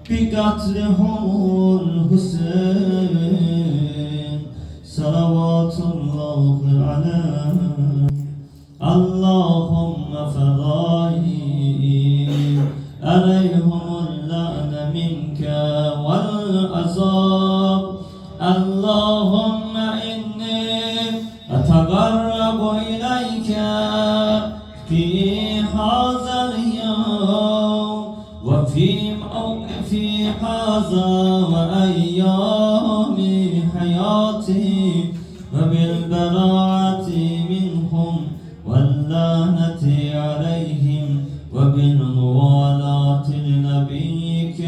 بقتلهم الحسين صلوات الله عليه اللهم فضائي عليهم اللعن منك والعذاب اللهم إني أتقرب إليك في هذا اليوم وفي موقفي هذا وأيام حياتي وبالبراءة منهم واللعنة عليهم وبالموالاة لنبيك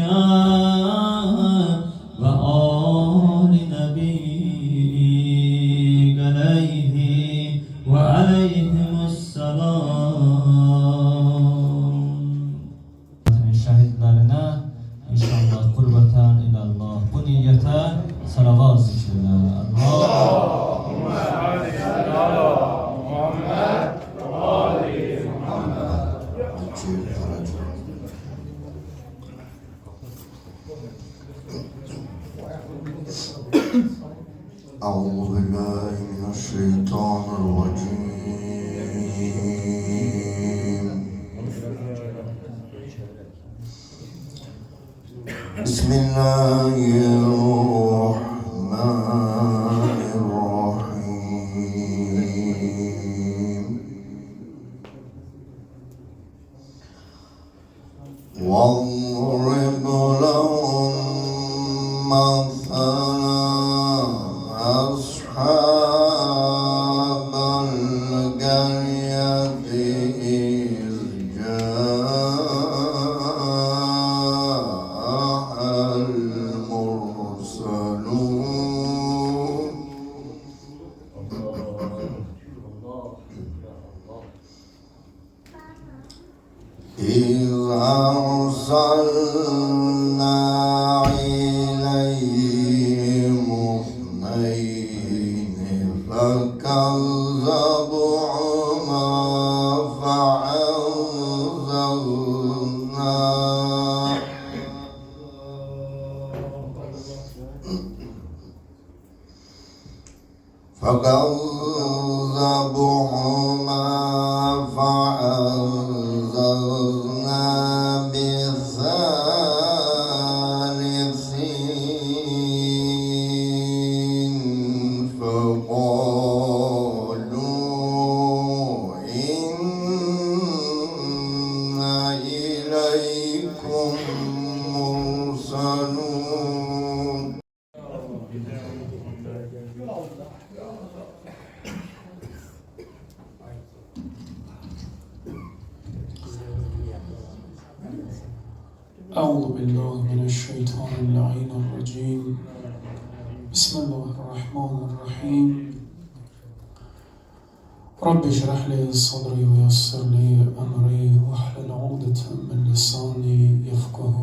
وآل نبيك عليه وعليهم السلام. Şehitlerine inşallah kurbeten ilallah bu niyete salavat zikirler. Allahümme salli ala Muhammed ve ali Muhammed. أعوذ بالله من الشيطان الرجيم. بسم الله الرحمن الرحيم. واضرب لهم مثلا أصحاب القرية إذ جاءها المرسلون إذ أرسلنا إليهم اثنين فكذبوهما فعززنا بثالثين فقالوا إنا إليكم مرسلون. أعوذ بالله من الشيطان اللعين الرجيم. بسم الله الرحمن الرحيم. رب اشرح لي صدري ويسر لي أمري واحلل عقدة من لساني يفقه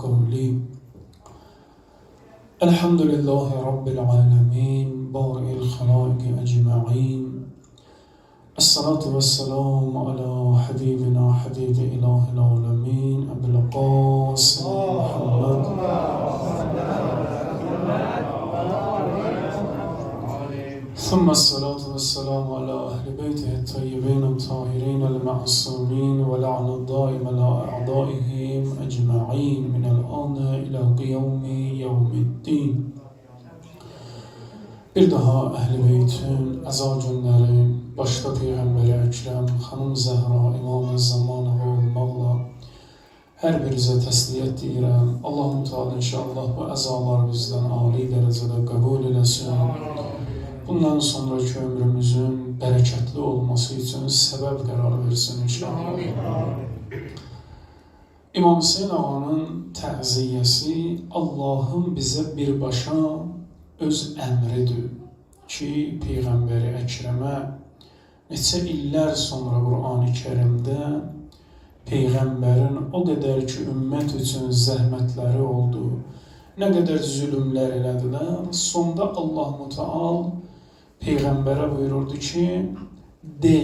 قولي. الحمد لله رب العالمين بارئ الخلائق أجمعين. الصلاة والسلام على حبيبنا حبيب إله العالمين أبي القاسم محمد ثم الصلاة والسلام على أهل بيته الطيبين الطاهرين المعصومين ولعن الدائم على أعدائهم أجمعين من الآن إلى قيام يوم الدين. Bir daha Əhl-i Beyt'in əza günləri, başda Peyğəmbəri Əkrəm, xanım Zəhra, İmam-ı Zamanı olmaqla hər birinizə təsliyyət deyirəm. Allah-u Teala inşallah bu əzalar bizdən âli dərəcədə qəbul eləsin. Bundan sonraki ömrümüzün bərəkətli olması üçün səbəb qərar versin inşallah. İmam Hüseyin ağanın təziyyəsi Allahın bizə birbaşa öz əmridir ki, Peyğəmbəri Əkrəmə neçə illər sonra Qur'an-ı Kərimdə Peyğəmbərin o qədər ki, ümmət üçün zəhmətləri oldu, nə qədər zülümlər elədilər, sonda Allah Müteal Peyğəmbərə buyururdu ki, de,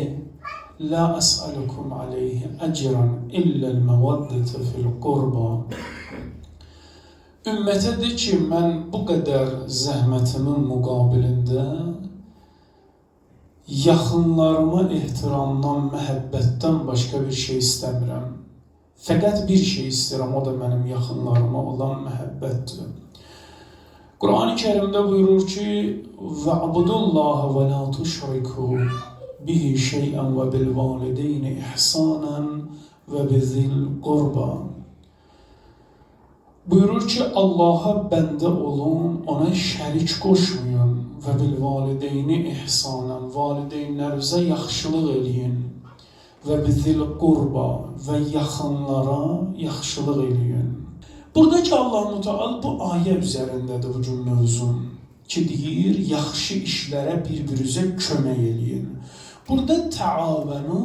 La əs'alukum aleyhi əcran illəl məvaddətə fil qurba. Ümmətə de ki, mən bu qədər zəhmətimin müqabilində yaxınlarıma ehtiramdan, məhəbbətdən başqa bir şey istəmirəm. Fəqət bir şey istəyirəm, o da mənim yaxınlarıma olan məhəbbətdir. Quran-ı Kərimdə buyurur ki, "Va'budullaha və la tuşriku bihi şey'an və bil valideyni ihsanan və bizil qurba." Buyurur ki, Allah'a bəndə olun, ona şərik qoşmayın və bil valideyni ihsanan, valideynlərinizə yaxşılıq eləyin və bizil qurba və yaxınlara yaxşılıq eləyin. Buradakı Allah-u Teala bu ayə üzərindədir bu gün mövzum ki, deyir, yaxşı işlərə bir-birinizə kömək eləyin. Burada təavənu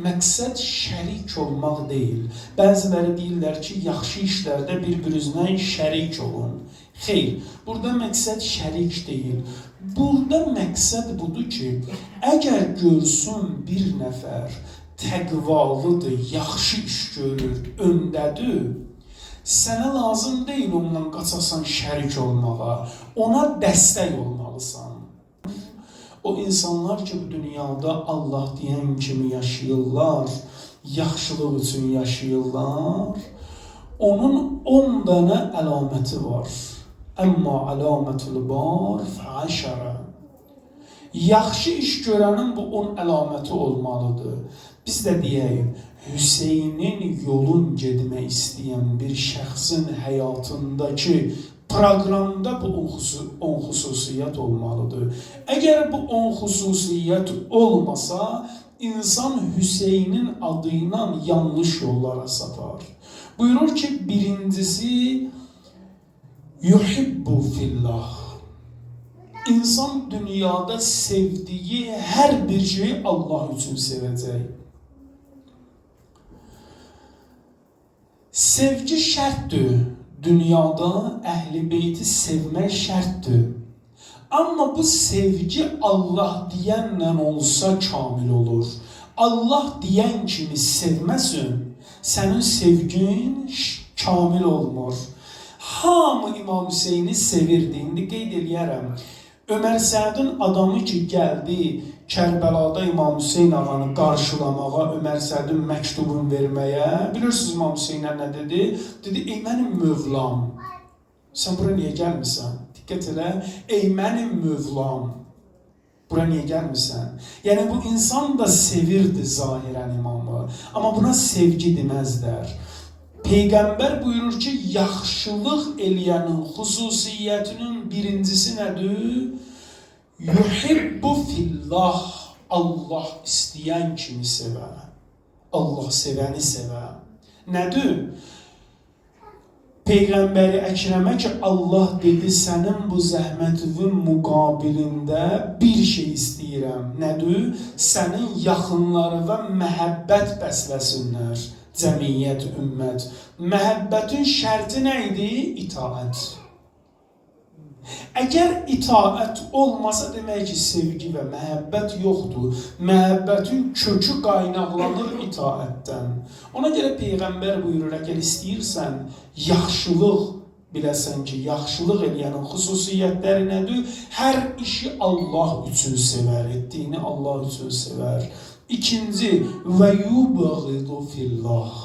məqsəd şərik olmaq deyil. Bəziləri deyirlər ki, yaxşı işlərdə bir-birinizlə şərik olun. Xeyr, burada məqsəd şərik deyil. Burada məqsəd budur ki, əgər görsün bir nəfər təqvalıdır, yaxşı iş görür, öndədir, sənə lazım deyil onunla qaçasan şərik olmağa, ona dəstək olmalısan. O insanlar ki, bu dünyada Allah deyən kimi yaşayırlar, yaxşılıq üçün yaşayırlar, onun 10 dənə əlaməti var. Əmmə əlamətül bar fəəşərə. Yaxşı iş görənin bu 10 əlaməti olmalıdır. Biz də deyək, Hüseynin yolun gedmək istəyən bir şəxsin həyatındakı proqramda bu 10 xüsusiyyət olmalıdır. Əgər bu 10 xüsusiyyət olmasa, insan Hüseynin adı ilə yanlış yollara sapar. Buyurur ki, birincisi, yuhibbu fillah. İnsan dünyada sevdiyi hər bir şeyi Allah üçün sevəcək. Sevgi şərtdir. Dünyada əhl-i beyti sevmək şərtdir. Amma bu sevgi Allah deyənlə olsa kamil olur. Allah deyən kimi sevməsin, sənin sevgin kamil olmur. Hamı İmam Hüseyni sevirdi. İndi qeyd eləyərəm. Ömər Sədin adamı ki, gəldi Kərbəlada İmam Hüseyn ağanı qarşılamağa, Ömər Sədin məktubun verməyə. Bilirsiniz İmam Hüseynə nə dedi? Dedi, ey mənim mövlam, sən bura niyə gəlmirsən? Diqqət elə, ey mənim mövlam, bura niyə gəlmirsən? Yəni bu insan da sevirdi zahirən imamı, amma buna sevgi deməzlər. Peyğəmbər buyurur ki, yaxşılıq eləyənin xüsusiyyətinin birincisi nədir? Yuhibbu fillah. Allah istəyən kimi sevə. Allah sevəni sevə. Nədir? Peyğəmbəri Əkrəmə ki, Allah dedi, sənin bu zəhmətin müqabilində bir şey istəyirəm. Nədir? Sənin yaxınlarına məhəbbət bəsləsinlər. Cəmiyyət, ümmət. Məhəbbətin şərti nə idi? İtaət. Əgər itaət olmasa demək ki, sevgi və məhəbbət yoxdur. Məhəbbətin kökü qaynaqlanır itaətdən. Ona görə Peyğəmbər buyurur, əgər istəyirsən yaxşılıq biləsən ki, yaxşılıq eləyənin xüsusiyyətləri nədir? Hər işi Allah üçün sevər, etdiyini Allah üçün sevər. İkinci, və yubğidu fillah.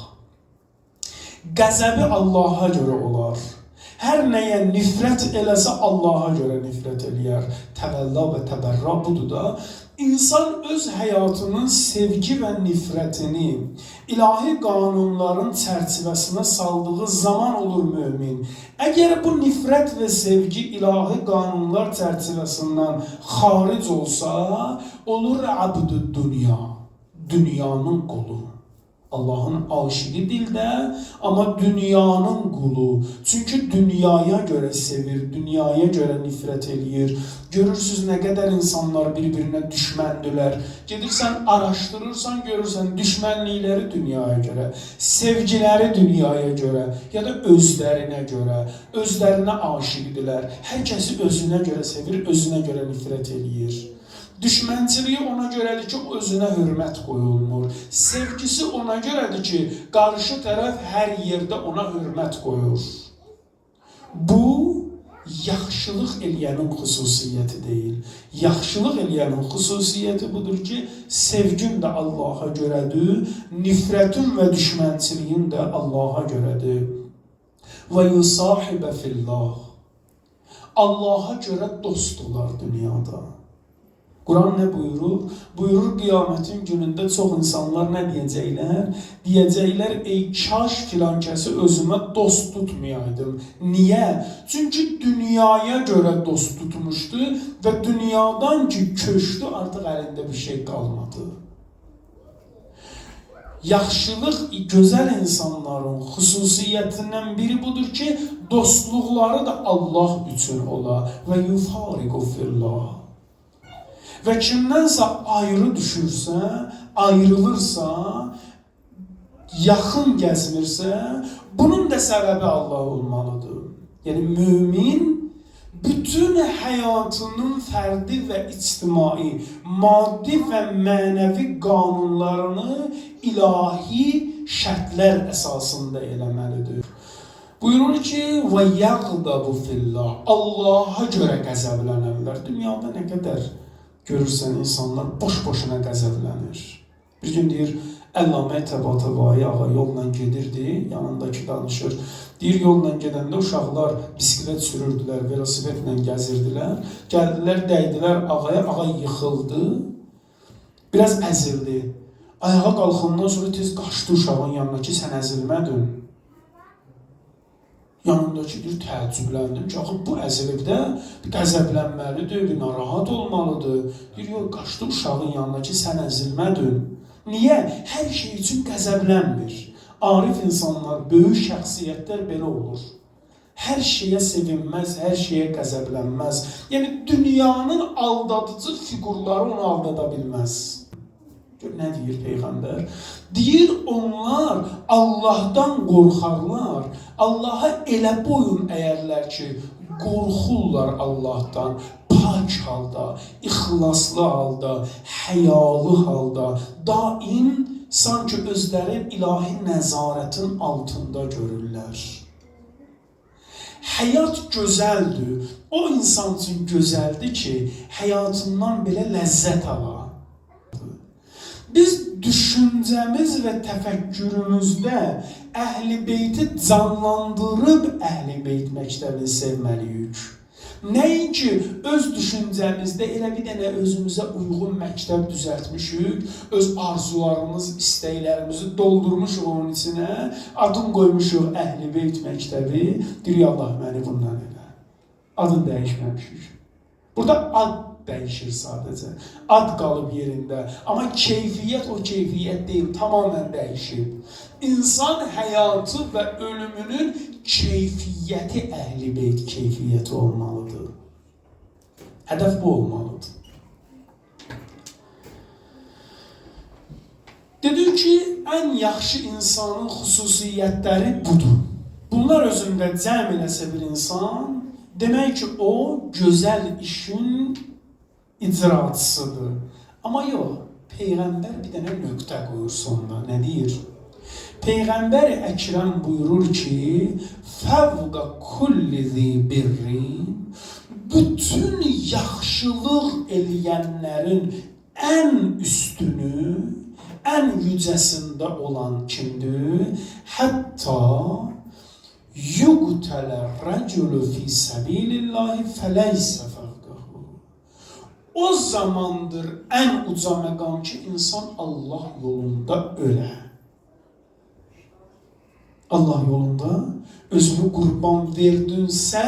Qəzəbi Allaha görə olar. Hər nəyə nifrət eləsə Allaha görə nifrət eləyər. Təvəlla və təbərra budur da. İnsan öz həyatının sevgi və nifrətini ilahi qanunların çərçivəsinə saldığı zaman olur mömin. Əgər bu nifrət və sevgi ilahi qanunlar çərçivəsindən xaric olsa, olur abdü dünya, dünyanın qulu. Allahın aşıqı dildə, amma dünyanın qulu. Çünki dünyaya görə sevir, dünyaya görə nifrət eləyir. Görürsünüz nə qədər insanlar bir-birinə düşməndilər. Gedirsən, araşdırırsan, görürsən düşmənlikləri dünyaya görə, sevgiləri dünyaya görə, ya da özlərinə görə, özlərinə aşiqdirlər. Hər kəsi özünə görə sevir, özünə görə nifrət eləyir. Düşmənçiliyi ona görədir ki, özünə hörmət qoyulmur. Sevgisi ona görədir ki, qarşı tərəf hər yerdə ona hörmət qoyur. Bu, yaxşılıq eləyənin xüsusiyyəti deyil. Yaxşılıq eləyənin xüsusiyyəti budur ki, sevgin də Allaha görədir, nifrətin və düşmənçiliyin də Allaha görədir. Və yusahibə fillah. Allaha görə dostdular dünyada. Quran nə buyurur? Buyurur, qiyamətin günündə çox insanlar nə deyəcəklər? Deyəcəklər, ey kaş filan kəsi özümə dost tutmayaydım. Niyə? Çünki dünyaya görə dost tutmuşdu və dünyadan ki köçdü, artıq əlində bir şey qalmadı. Yaxşılıq, gözəl insanların xüsusiyyətindən biri budur ki, dostluqları da Allah üçün ola və yufariqu fillah. Və kimdənsə ayrı düşürsə, ayrılırsa, yaxın gəzmirsə, bunun da səbəbi Allah olmalıdır. Yəni, mümin bütün həyatının fərdi və ictimai, maddi və mənəvi qanunlarını ilahi şərtlər əsasında eləməlidir. Buyurur ki, və yəqdabu fillah. Allaha görə qəzəblənərlər. Dünyada nə qədər görürsən, insanlar boş-boşuna qəzəblənir. Bir gün deyir, Əllamə Təbatəbai ağa yolla gedirdi, yanındakı danışır. Deyir, yolla gedəndə uşaqlar bisiklet sürürdülər, velosipedlə gəzirdilər. Gəldilər, dəydilər ağaya, ağa yıxıldı, biraz əzildi. Ayağa qalxandan sonra tez qaçdı uşağın yanına ki, sən əzilmədin. Yanındakı bir təəccübləndim ki, axı bu əzilibdə qəzəblənməlidir, bir narahat olmalıdır. Deyir, yox, qaçdı uşağın yanına ki, sən əzilmədin. Niyə? Hər şey üçün qəzəblənmir. Arif insanlar, böyük şəxsiyyətlər belə olur. Hər şeyə sevinməz, hər şeyə qəzəblənməz. Yəni, dünyanın aldadıcı fiqurları onu aldada bilməz. Nə deyir Peyğəmbər? Deyir, onlar Allahdan qorxarlar. Allaha elə boyun əyərlər ki, qorxurlar Allahdan. Pak halda, ixlaslı halda, həyalı halda, daim sanki özləri ilahi nəzarətin altında görürlər. Həyat gözəldir. O insan üçün gözəldir ki, həyatından belə ləzzət ala. Biz düşüncəmiz və təfəkkürümüzdə Əhl-i Beyti canlandırıb Əhl-i Beyt məktəbini sevməliyik. Nəinki öz düşüncəmizdə elə bir dənə özümüzə uyğun məktəb düzəltmişik, öz arzularımız, istəklərimizi doldurmuşuq onun içinə, adın qoymuşuq Əhl-i Beyt məktəbi, deyir, Allah məni bundan elə. Adını dəyişməmişik. Burada ad dəyişir sadəcə. Ad qalıb yerində. Amma keyfiyyət o keyfiyyət deyil, tamamən dəyişib. İnsan həyatı və ölümünün keyfiyyəti Əhl-i Beyt keyfiyyəti olmalıdır. Hədəf bu olmalıdır. Dedik ki, ən yaxşı insanın xüsusiyyətləri budur. Bunlar özündə cəm eləsə bir insan, demək ki, o gözəl işin icraçısıdır. Amma yox, Peyğəmbər bir dənə nöqtə qoyur sonuna. Nə deyir? Peyğəmbər Əkrəm buyurur ki, fəvqa kulli zi birri, bütün yaxşılıq eləyənlərin ən üstünü, ən yücəsində olan kimdir? Hətta yuqtələ rəcülü fi səbilillahi fələysə fəvqəhu. O zamandır ən uca məqam ki, insan Allah yolunda ölə. Allah yolunda özünü qurban verdinsə,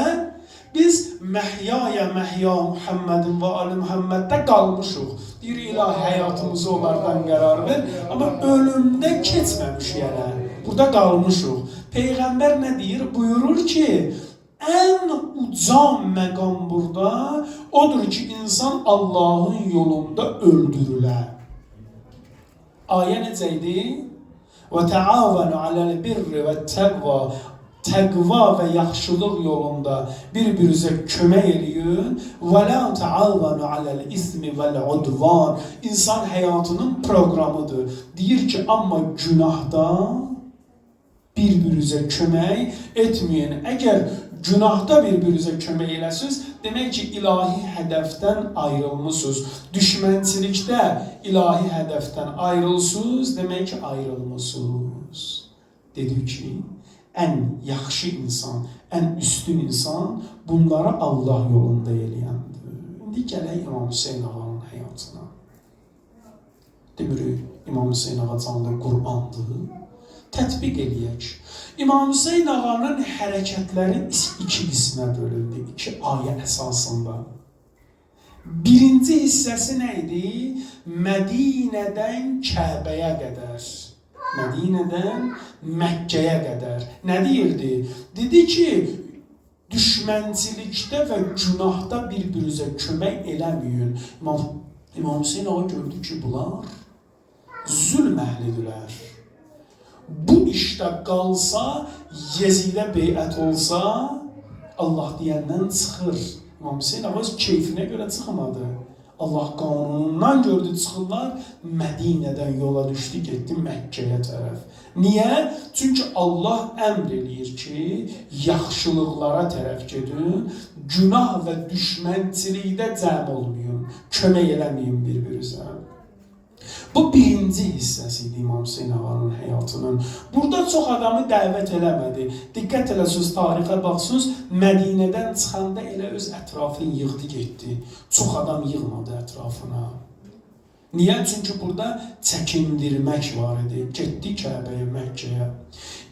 biz məhyaya məhya Muhammedin və Ali Muhammeddə qalmışıq. Deyir, ilahi həyatımızı onlardan qərar ver, amma ölümdə keçməmişik hələ. Burada qalmışıq. Peyğəmbər nə deyir? Buyurur ki, ən uca məqam burada odur ki, insan Allahın yolunda öldürülə. Ayə necə idi? Və təavənu aləl birri və təqva. təqva və yaxşılıq yolunda bir-birinizə kömək eləyin. Və la ta'avanu alal ismi vel udvan. İnsan həyatının proqramıdır. Deyir ki, amma günahda bir-birinizə kömək etməyin. Əgər günahda bir-birinizə kömək eləsiniz, demək ki, ilahi hədəfdən ayrılmısınız. Düşmənçilikdə ilahi hədəfdən ayrılsınız, demək ki, ayrılmısınız. Dedi ki, ən yaxşı insan, ən üstün insan bunları Allah yolunda eləyəndir. İndi gələk İmam Hüseyin ağanın həyatına. Demirik, İmam Hüseyin ağa canlı Qur'andır. Tətbiq eləyək. İmam Hüseyin ağanın hərəkətləri iki qismə bölündü, iki ayə əsasında. Birinci hissəsi nə idi? Mədinədən Kəbəyə qədər. Mədinədən Məkkəyə qədər. Nə deyirdi? Dedi ki, düşmənçilikdə və günahda bir-birinizə kömək eləməyin. İmam Hüseyin ağa gördü ki, bunlar zülm əhlidirlər. Bu işdə qalsa, Yezidə beyət olsa, Allah deyəndən çıxır. İmam Hüseyin ağa öz keyfinə görə çıxmadı. Allah qanunundan gördü çıxırlar, Mədinədən yola düşdü, getdi Məkkəyə tərəf. Niyə? Çünki Allah əmr eləyir ki, yaxşılıqlara tərəf gedin, günah və düşmənçilikdə cəm olmayın, kömək eləməyin bir-birinizə. Bu birinci hissəsi idi İmam Hüseyin ağanın həyatının. Burada çox adamı dəvət eləmədi. Diqqət eləsiniz, tarixə baxsınız, Mədinədən çıxanda elə öz ətrafını yığdı getdi. Çox adam yığmadı ətrafına. Niyə? Çünki burada çəkindirmək var idi. Getdi Kəbəyə, Məkkəyə.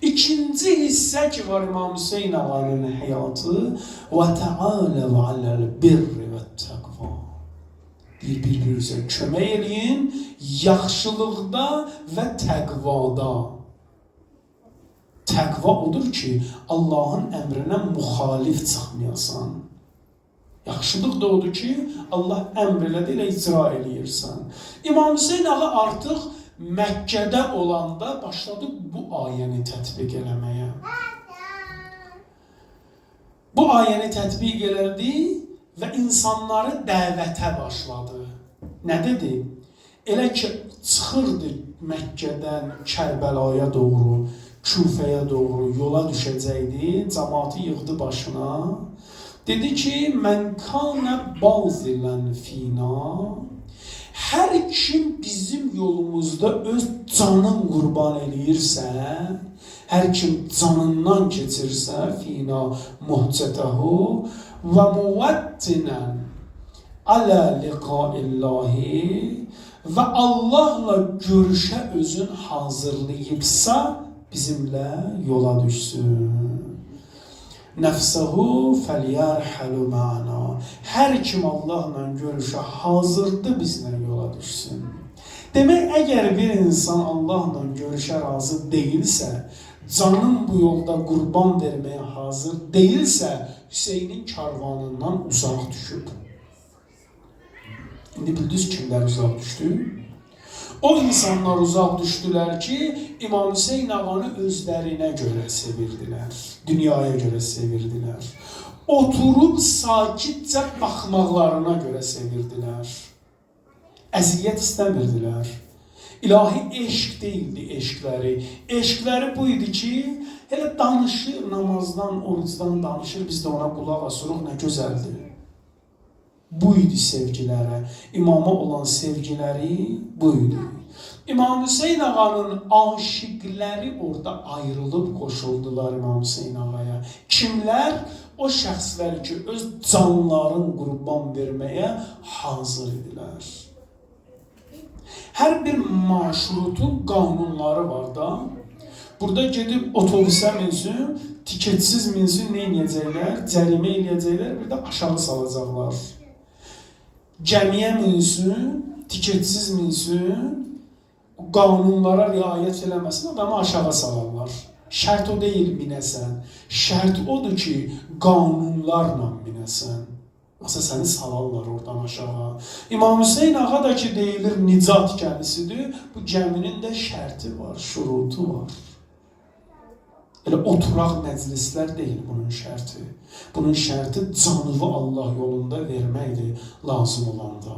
İkinci hissə ki var İmam Hüseyin ağanın həyatı, və təaləv aləl birri və təqva. Bir-birinizə kömək eləyin, yaxşılıqda və təqvada. Təqva odur ki, Allahın əmrinə müxalif çıxmayasan. Yaxşılıq da odur ki, Allah əmr elədi, elə icra eləyirsən. İmam Hüseyin ağa artıq Məkkədə olanda başladı bu ayəni tətbiq eləməyə. Bu ayəni tətbiq elədi və insanları dəvətə başladı. Nə dedi? Elə ki, çıxırdı Məkkədən Kərbəlaya doğru, Küfəyə doğru yola düşəcəkdi, cəmaatı yığdı başına. Dedi ki, mən kana bazilən fina, hər kim bizim yolumuzda öz canın qurban eləyirsə, hər kim canından keçirsə, fina muhcətəhu, və muvəttinən alə liqaillahi və Allahla görüşə özün hazırlayıbsa bizimlə yola düşsün. Nəfsəhu fəliyərhəlu mə'na. Hər kim Allahla görüşə hazırdır bizlə yola düşsün. Demək, əgər bir insan Allahla görüşə razı deyilsə, canın bu yolda qurban verməyə hazır deyilsə, Hüseynin karvanından uzaq düşüb. İndi bildiniz kimlər uzaq düşdü? O insanlar uzaq düşdülər ki, İmam Hüseyin ağanı özlərinə görə sevirdilər, dünyaya görə sevirdilər. Oturub sakitcə baxmaqlarına görə sevirdilər. Əziyyət istəmirdilər. İlahi eşq deyildi eşqləri. Eşqləri bu idi ki, elə danışır, namazdan, orucdan danışır, biz də ona qulaq asırıq, nə gözəldir. Bu idi sevgilərə, imama olan sevgiləri bu idi. İmam Hüseyin ağanın aşiqləri orada ayrılıb qoşuldular İmam Hüseyin ağaya. Kimlər? O şəxslər ki, öz canların qurban verməyə hazır idilər. Hər bir marşrutun qanunları var da. Burada gedib otobüsə minsin, tiketsiz minsin, nə eləyəcəklər? Cərimə eləyəcəklər, bir də aşağı salacaqlar. Gəmiyə minsin, tiketsiz minsin, qanunlara riayət eləməsin, adamı aşağı salarlar. Şərt o deyil minəsən. Şərt odur ki, qanunlarla minəsən. Yoxsa səni salarlar oradan aşağı. İmam Hüseyin ağa da ki deyilir nicat gəmisidir. Bu gəminin də şərti var, şurutu var. Elə oturaq məclislər deyil bunun şərti. Bunun şərti canını Allah yolunda verməkdir lazım olanda.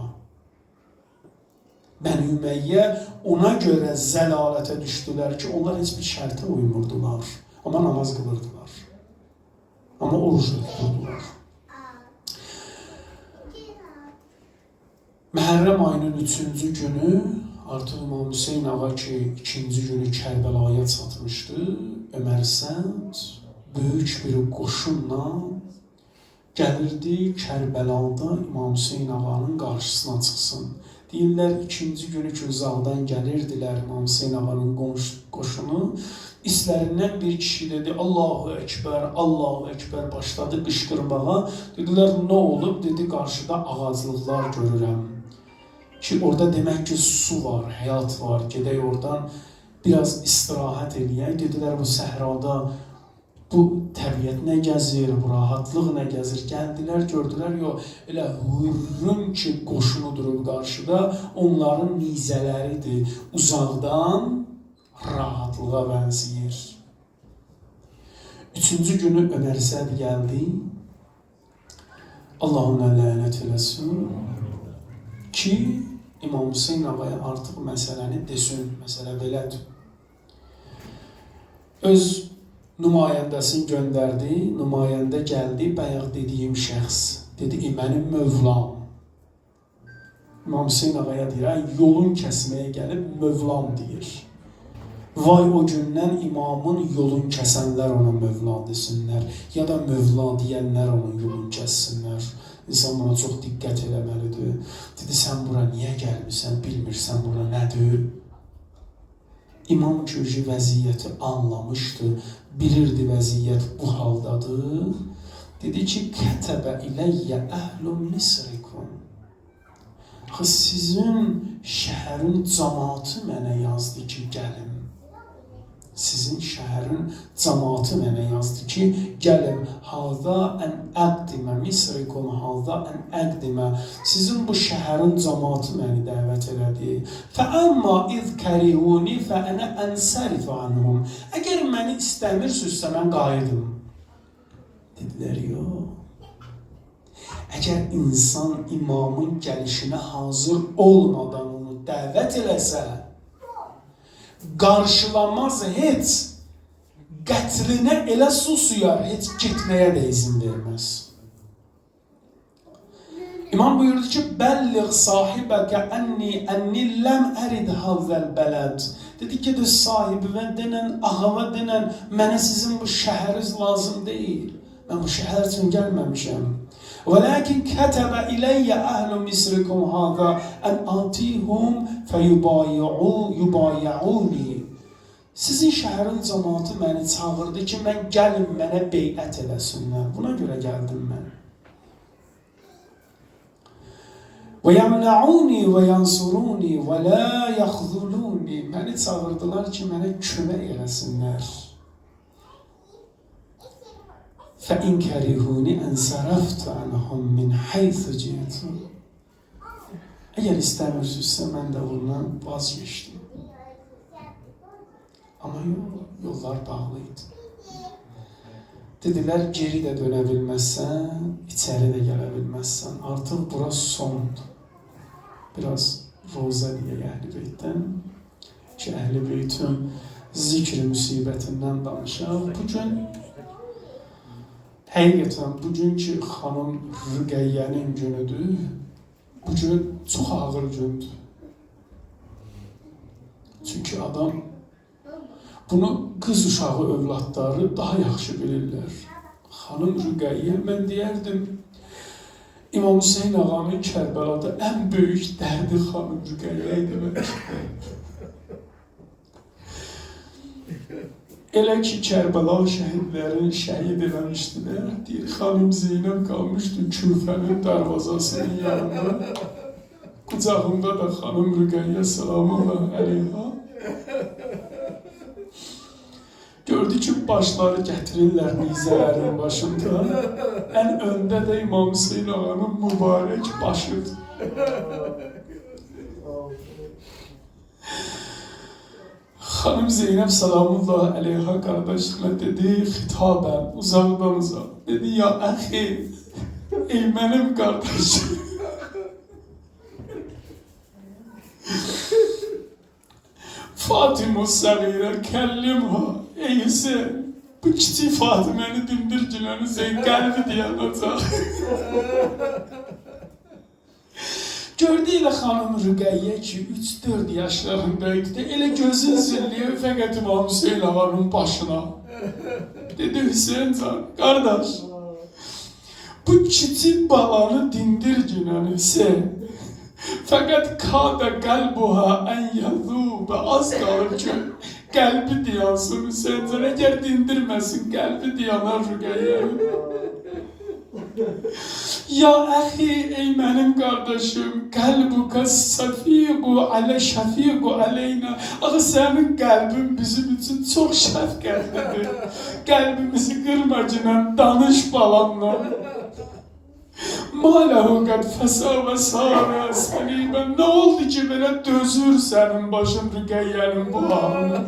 Bəni Ümeyyə ona görə zəlalətə düşdülər ki, onlar heç bir şərtə uymurdular. Amma namaz qılırdılar. Amma oruç tuturdular. Məhərrəm ayının 3-cü günü artıq İmam Hüseyin ağa ki, 2-ci günü Kərbəlaya çatmışdı. Ömər Sənd böyük bir qoşunla gəlirdi Kərbəlada İmam Hüseyin ağanın qarşısına çıxsın. Deyirlər, 2-ci günü ki, uzaqdan gəlirdilər İmam Hüseyin ağanın qoşunu. İslərindən bir kişi dedi, Allahu Ekber, Allahu Ekber, başladı qışqırmağa. Dedilər, nə olub? Dedi, qarşıda ağaclıqlar görürəm. Ki, orada demək ki, su var, həyat var, gedək oradan biraz istirahət eləyək. Dedilər, bu səhrada bu təbiət nə gəzir, bu rahatlıq nə gəzir. Gəldilər, gördülər, yox, elə hürrüm ki, qoşunu durub qarşıda, onların nizələridir. Uzaqdan rahatlığa bənziyir. 3-cü günü Ömər Səd gəldi. Allah'ına lənət eləsin ki, İmam Hüseyin ağaya artıq məsələni desin, məsələ belədir. Öz nümayəndəsini göndərdi, nümayəndə gəldi, bayaq dediyim şəxs, dedi, mənim mövlam. İmam Hüseyin ağaya deyir, yolun kəsməyə gəlib mövlam deyir. Vay o gündən imamın yolun kəsənlər ona mövla desinlər, ya da mövla deyənlər onun yolun kəssinlər. İnsan buna çox diqqət eləməlidir. Dedi, sən bura niyə gəlmirsən, bilmirsən bura nədir? İmam Kürcü vəziyyəti anlamışdı, bilirdi vəziyyət bu haldadır. Dedi ki, kətəbə iləyyə əhlum misrikum. Sizin şəhərin cəmaatı mənə yazdı ki, gəlim. Sizin şəhərin cəmaatı mənə yazdı ki, gəlim, halda ən əqdimə, misrikum halda ən əqdimə. Sizin bu şəhərin cəmaatı məni dəvət elədi. Fəəmmə iz kərihuni fəənə ənsərif anhum. Əgər məni istəmirsinizsə, mən qayıdım. Dedilər, yox. Əgər insan imamın gəlişinə hazır olmadan onu dəvət eləsə, qarşılamaz heç, qətlinə elə susuyar, heç getməyə də izin verməz. İmam buyurdu ki, bəlliq sahibəkə ənni ləm ərid hazəl bələd. Dedi ki, sahibivə denən, ağava denən, mənə sizin bu şəhəriz lazım deyil. Mən bu şəhər üçün gəlməmişəm. وَلَكِنْ كَتَبَ إِلَيَّ أَهْلُ مِصْرِكُمْ هَذَا أَنْ أَعْطِيهُمْ فَيُبَايِعُونِي. Sizin şəhərin cəmaatı məni çağırdı ki, mən gəlim, mənə beyət eləsinlər. Buna görə gəldim mən. وَيَمْنَعُونِي وَيَنْصُرُونِي وَلَا يَخْذُلُونِي. Məni çağırdılar ki, mənə kömək eləsinlər. فَاِنْ كَرِهُونِ اَنْسَرَفْتُ عَنْهُمْ مِنْ حَيْثُ جِئْتُ. Əgər istəmirsizsə, mən də bundan vazgeçdim. Amma yollar bağlıydı. Dedilər, geri də dönə bilməzsən, içəri də gələ bilməzsən. Artıq bura sondur. Biraz roza deyək Əhl-i Beytdən. Ki, Əhl-i Beytin zikri müsibətindən danışaq. Bugün həqiqətən, bugünkü xanım Rüqəyyənin günüdür. Bugün çox ağır gündür. Çünki adam bunu qız uşağı övladları daha yaxşı bilirlər. Xanım Rüqəyyə, mən deyərdim, İmam Hüseyin ağanın Kərbəlada ən böyük dərdi xanım Rüqəyyə idi. Elə ki, Kərbəla şəhidlərin şəhid eləmişdilər. Deyir, xanım Zeynəb qalmışdı Küfənin darvazasının yanında. Qucağında da xanım Rüqəyyə salamullah əleyha. Gördü ki, başları gətirirlər nizələrin başında. Ən öndə də İmam Hüseyin ağanın mübarək başıdır. Hanım Zeynep Salamullah Aleyha kardeşime dedi hitaben uzaktan uzak. Dedi ya ahi ey benim kardeşim. Fatıma Sagire kellimha ey Hüseyin. Bu kiçik Fatıma'nı dindircilerini sen kalbi diye anlatacak. Gördüyle hanım Rüqəyyə ki 3-4 yaşlarındaydı. Elə gözün zilliyir fəqət İmam Hüseyin ağanın başına. Dedi Hüseyin can, kardeş, bu kiçik balanı dindir günən Hüseyin. Fəqət kada qalbuha ən yazubə az qalır ki, qəlbi diyansın Hüseyin can. Əgər dindirməsin, qəlbi diyanar Rüqəyyənin. Ya ahi ey benim kardeşim, kalbuka safiqu ale şafiqu aleyna. Axı senin kalbin bizim için çok şefkatlidir. Kalbimizi kırmacına danış balanla. Malahu kad fesa ve sara saliben. Ne oldu ki böyle dözür senin başın Rüqəyyənin bu halını?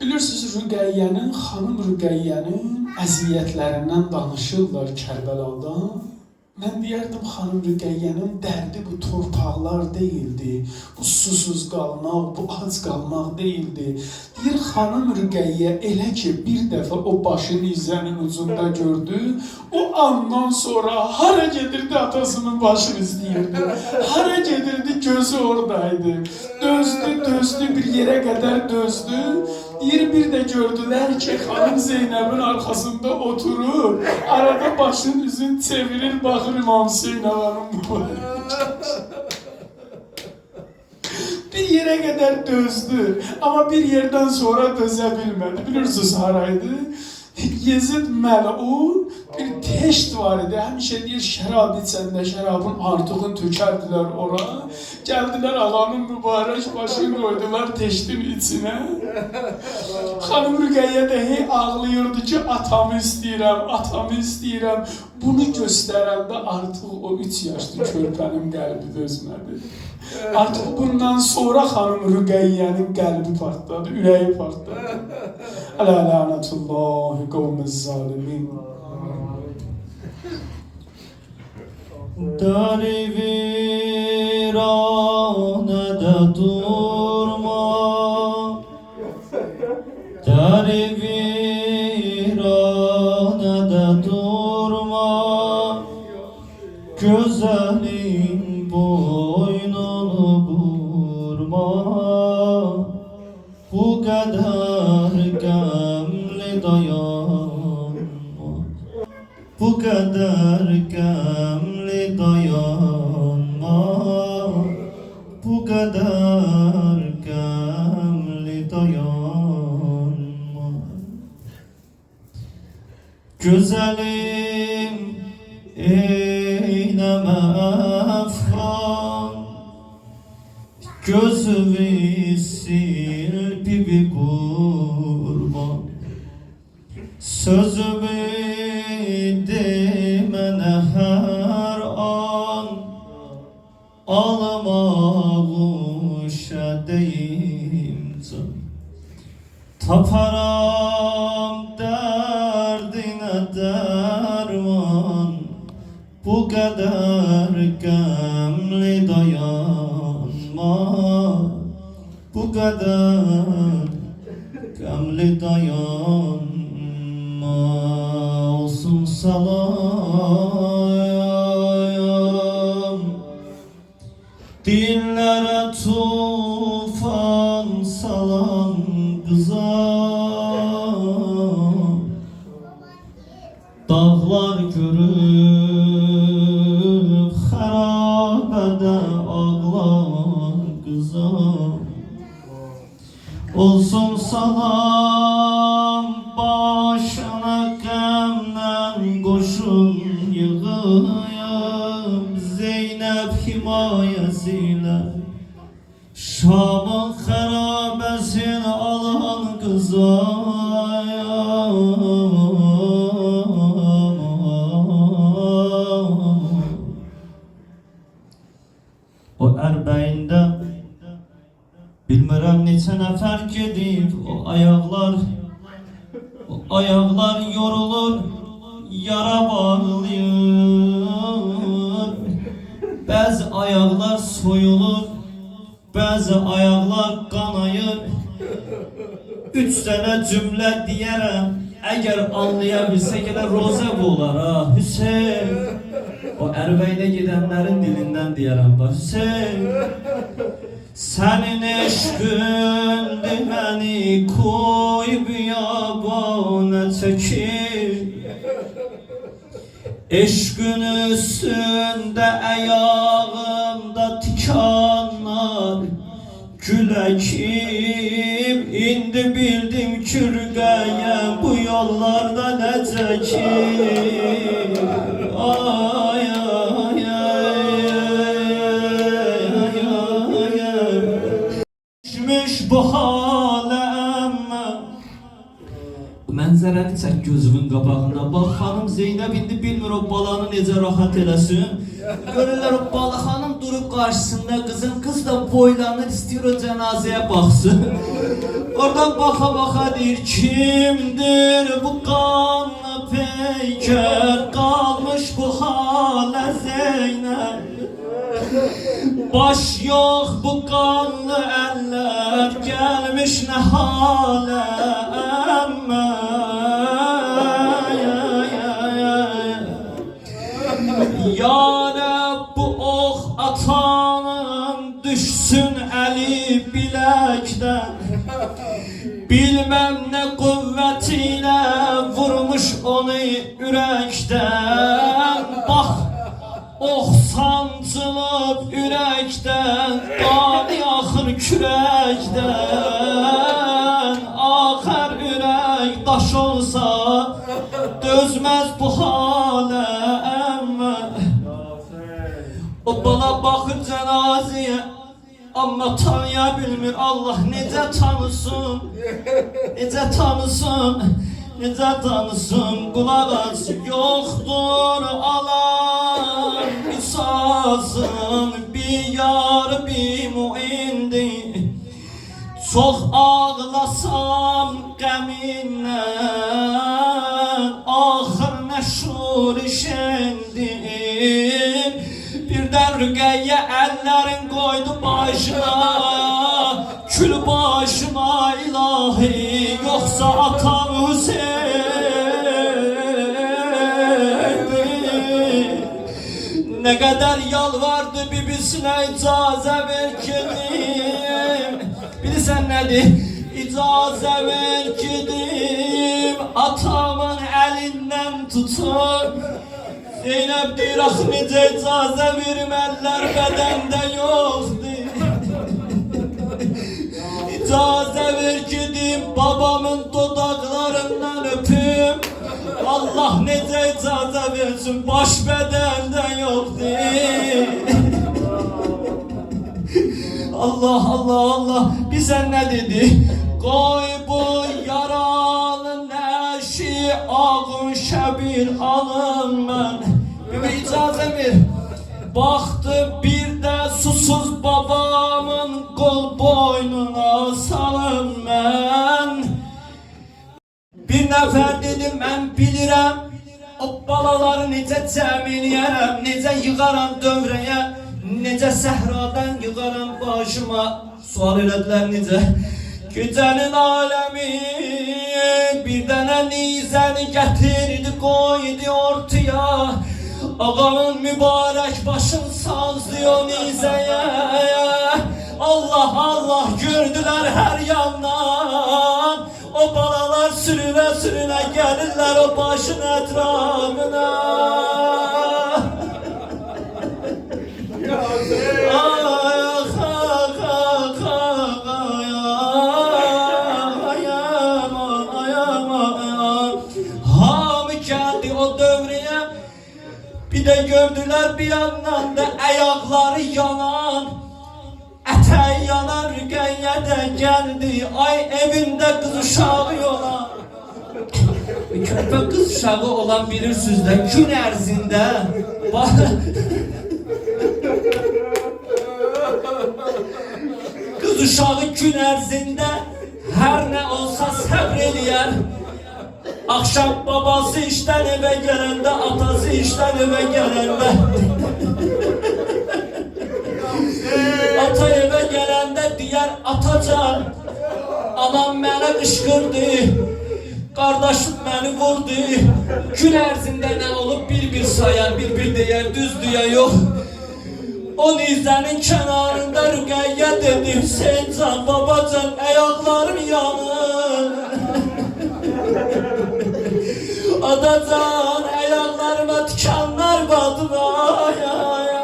Bilirsiniz Rüqəyyənin, xanım Rüqəyyənin əziyyətlərindən danışırlar Kərbəlada. Mən deyərdim xanım Rüqəyyənin dərdi bu torpaqlar deyildi, bu susuz qalmaq, bu ac qalmaq deyildi. Deyir xanım Rüqəyyə elə ki bir dəfə o başını izənin ucunda gördü, o andan sonra hara gedirdi atasının başını izləyirdi. Hara gedirdi gözü oradaydı. Dözdü bir yerə qədər dözdü. Bir de gördüler ki hanım Zeynep'in arkasında oturur. Arada başın yüzün çevirir bakır İmam Hüseyin ağanın mübarek. Bir yere kadar dözdü ama bir yerden sonra dözebilmedi. Bilirsiniz haraydı. Yezid Məl'un bir teşt var idi. Həmişə deyir şərab içəndə şərabın artığını tökərdilər ora. Gəldilər ağanın mübarək başını koydular teştin içine. Xanım Rüqəyyə də hey ağlayırdı ki atamı istəyirəm. Bunu göstərəndə artıq o 3 yaşlı körpənin qəlbi dözmədi. Artıq bundan sonra xanım Rüqəyyənin qəlbi partladı, ürəyi partladı. Ələ lənətullahi qavmiz zalimin. Dari viranede durma, dari viranede durma, güzelin boynunu vurma, bu kadar gemli dayanma, bu kadar gemli dayanma, bu kadar gemli dayanma. Güzelim eyneme efkan, gözümü sil bir kurban, sözümü demene her an, ağlamağuşa deyim can. Taparam derdine derman, bu kadar gemli dayanma, bu kadar gemli dayanma. Olsun salam dillere tufan salan kıza, dağlar görüp harabede ağlar kıza. Olsun salam başına qəmdən qoşun yığıyım, Zeynep himayəsilə Şamın xərabəsini alan qızayım. O nefer gedib o ayaklar yorulur, yara bağlıyor. Bazı ayaklar soyulur, bazı ayaklar kanayır. 3 tane cümle diyerem, eğer anlayabilsek elə roza bu olar ha. Hüseyin, o Erbeyne gidenlerin dilinden diyerem bak. Hüseyin, senin eşkündü beni koy biyabana çekir. Eşkün üstünde ayağımda tikanlar Gülekim indi bildim kürgeye bu yollarda necə ki. Ay ay ay ay ay. Düşmüş bu hale emme. Mənzərəni çək gözümün qabağına. Bax xanım Zeynəb indi bilmir o balanı necə rahat eləsin. Görürlər o balı xanım durub qarşısında qızın. Qız da boylanır istəyir o cənazəyə baxsın. Oradan baxa-baxa deyir kimdir bu qanlı peykər qalmış bu halə Zeynəb. Baş yox bu qanlı əllər gəlmiş nə halə əmmə. Ya bu ox atanın düşsün əli biləkdən. Bilməm nə qüvvəti ilə vurmuş onu ürəkdən. Bax ox sancılıb ürəkdən, qani axır kürəkdən. Axır ürək daş olsa dözməz bu halə əmmə. O bala baxır cənazəyə, amma tanıya bilmir. Allah necə tanısın, necə tanısın, necə tanısın. Qulaq as, yoxdur alan qisasın, bir yar bir muindir. Çox ağlasam qəmindən, axır məşhur işindir. Birdən Rüqəyyə əllərin qoydu başına, kül başına ilahi, yoxsa atam Hüseyindir. Nə qədər yalvardı bibisinə icazə ver gedim. Bilirsən nədir? İcazə ver gedim, atamın əlindən tutun. Zeynəb deyir, axı necə icazə verim, əllər bədəndə yoxdur. İcazə ver gedim, babamın dodaqlarından öpüm. Allah necə icazə versin, baş bədəndə yoxdur. Allah Allah Allah, bizə nə dedi? Qoy bu yaralı nəşi ağın şəbir alın mən. Bir icazə ver. Baxdı bir də susuz babamın qol boynuna salın mən. Bir nəfər dedi mən bilirəm, o balaları necə cəm eləyərəm, necə yığaram dövrəyə, necə səhradan yığaram başıma. Sual elədilər necə? Gecənin aləmi bir dənə nizəni gətirdi qoydu ortaya. Ağamın mübarək başın sazlıyor nizəyə. Allah Allah gördülər hər yandan. O balalar sürünə sürünə gəlirlər o başın ətrafına. Bir de gördüler bir yandan da ayakları yanan, eteği yanan Rüqəyyə de geldi. Ay evinde kız uşağı yola. Köpek kız uşağı olan bilirsiniz de gün ərzində kız uşağı gün ərzində hər nə olsa səbr eləyər. Akşam babası işten eve gelende, atası işten eve gelende ata eve gelende diğer atacan anam mənə qışqırdı, kardeşim beni vurdu. Gün ərzində nə olub bir sayar, bir deyər, düz düyə yox. O nizənin kənarında Rüqəyyə dedi, Hüseyncan, babacan, ayaqlarım yanır. Adacan, ayaqlarıma tikanlar batıb, ay ay ay.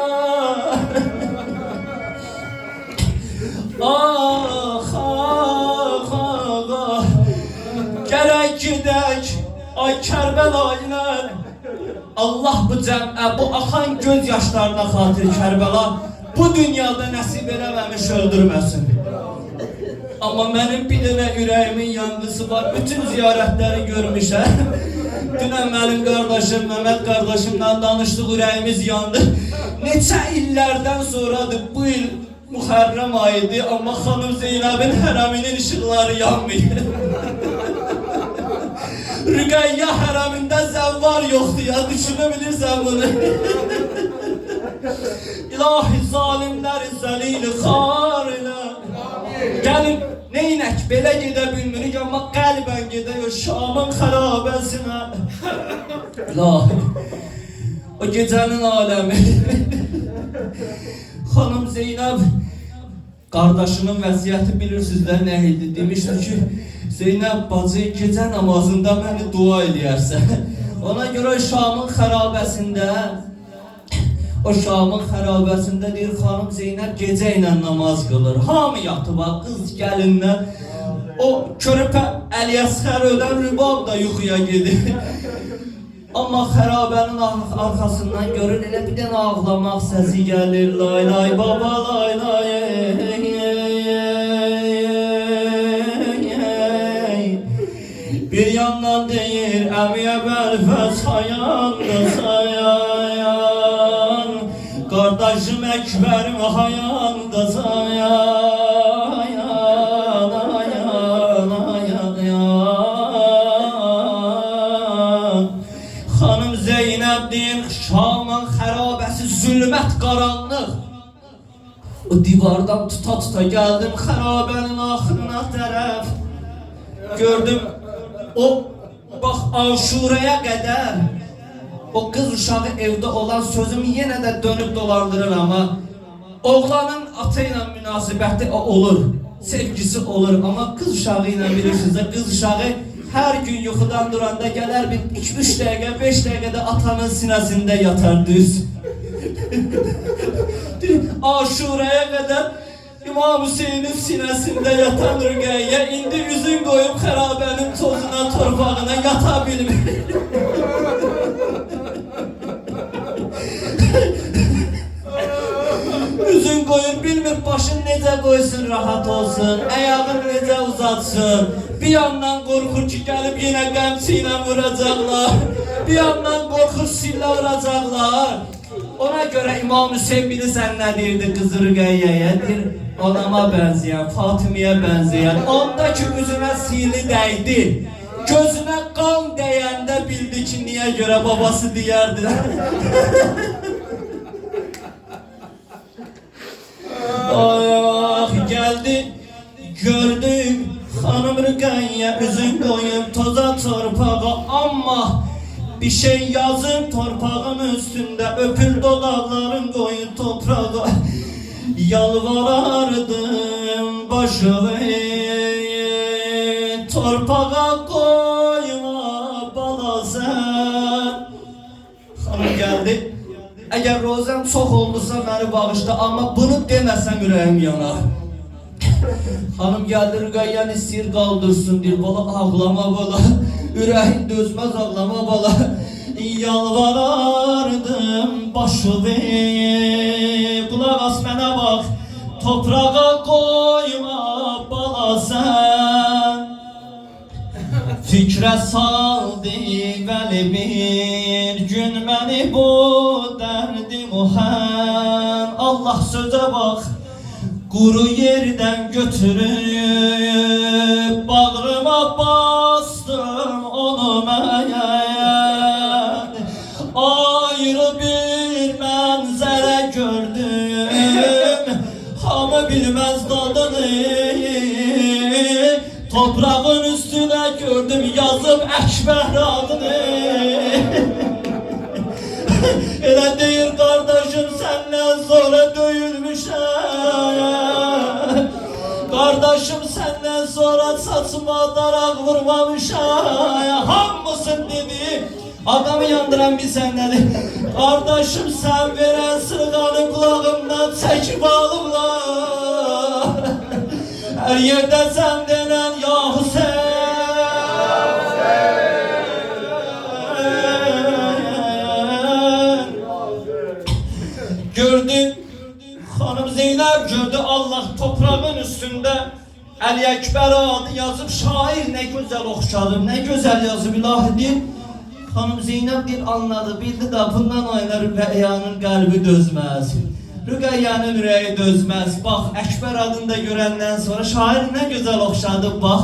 Ah ah ah ah. Gərək gedək, ay Kərbəla ilə. Allah bu cəmə, bu axan göz yaşlarına xatir Kərbəla bu dünyada nəsib eləməmiş öldürməsin. Amma mənim bir dənə ürəyimin yanğısı var, bütün ziyarətləri görmüşəm. Dünən mənim qardaşım, Məhəmməd qardaşımla danışdıq, ürəyimiz yandı. Neçə illərdən sonradır, bu il Muharrem ayıdır, amma xanım Zeynəbin hərəminin işıqları yanmıyor. Rüqəyyə hərəmində zəvvar yoxdur ya, düşünebilirsən bunu. İlahi zalimləri zəlili xar elə. Gəlin, neynək, belə gedə bilmirik, amma qəlbən gedək o Şamın xərabəsinə. İlahi, o gecənin aləmi. Xanım Zeynəb, qardaşının vəziyyəti bilirsizlər nə idi, demişdi ki, Zeynəb bacı gecə namazında məni dua eləyərsə, ona görə Şamın xərabəsində deyir, xanım Zeynəb gecə ilə namaz qılır. Hamı yatıb, qız gəlinlə, o körpə Əliyəsxər ödən Rübab da yuxuya gedir. Amma xərabənin arxasından görür, elə bir dənə ağlamaq səsi gəlir, lay lay baba lay lay. Bir yandan deyir, əmiyə bəlfəz hayan da sayan, qardaşım Əkbərim hayan da sayan, ayan, ayan, ayan. Xanım Zeynəb deyir, Şamın xərabəsi zülmət qaranlıq. O divardan tuta gəldim xərabənin axırına tərəf. Gördüm, o bax Aşuraya qədər o qız uşağı evdə olan sözümü yenə də dönüb dolandırır, amma oğlanın ata ilə münasibəti olur, sevgisi olur, amma qız uşağı ilə bilirsiniz, qız uşağı hər gün yuxudan duranda gələr bir 2-3 dəqiqə, 5 dəqiqədə atanın sinəsində yatar düz. Aşuraya qədər İmam Hüseynin sinəsində yatan Rüqəyyə indi üzün qoyub xərabənin tozuna, torpağına yata bilmir. Üzün qoyub bilmir, başın necə qoysun, rahat olsun, ayağını necə uzatsın. Bir yandan qorxur ki, gəlib yenə qəmçi ilə vuracaqlar. Bir yandan qorxur sillə vuracaqlar. Ona görə İmam Hüseyin bilirsən nə deyirdi qızı Rüqəyyəyə? Deyir, anama bənzəyən, Fatimiyə bənzəyən. Onda ki, üzünə sihirli dəydi. Gözünə qan dəyəndə bildi ki, niyə görə babası deyərdi. Ay, ah, gəldi, gördük, xanım Rüqəyyə üzün qoyub toza torpağa, amma bir şey yazıb torpağın üstündə, öpür dodaqların qoyub toprağa. Yalvarardım başımı torpağa koyma bala sən. Xanım gəldi, əgər rozəm çox oldusa məni bağışla, amma bunu deməsəm ürəyim yanar. Xanım gəldi, Rüqəyyəni istəyir qaldırsın, deyir, bala ağlama bala, ürəyin dözməz ağlama bala. Yalvarardım başımı, qulaq as mənə bax, toprağa koyma bala sən. Fikrə saldı vəli bir gün məni bu dərdi muhən. Allah sözə bax, Quru yerdən götürüb bağrıma bastım onu mən. Ayrı bir mənzərə gördüm, hamı bilməz dadını. Toprağın üstünə gördüm yazıb Əkbər adını. Elə deyir qardaşım səndən sonra döyülmüşəm. Qardaşım səndən sonra saçıma daraq vurmamışam. Hamısın dedi, adamı yandıran bir səndədir. Qardaşım sən verən sırğanı qulağımdan çəkib alıblar. Hər yerdə sən denən ya Hüseyin. Gördü, Hanım Zeynep gördü Allah toprağın üstünde Ali Ekber adı yazıp şair ne güzel okşadı, ne güzel yazıp ilahi deyip Hanım Zeynep bir anladı, bildi de bundan oynar Rüqeyyanın kalbi dözmez. Rüqeyyanın yüreği dözmez. Bak Ekber adını da görenden sonra şair ne güzel okşadı bak.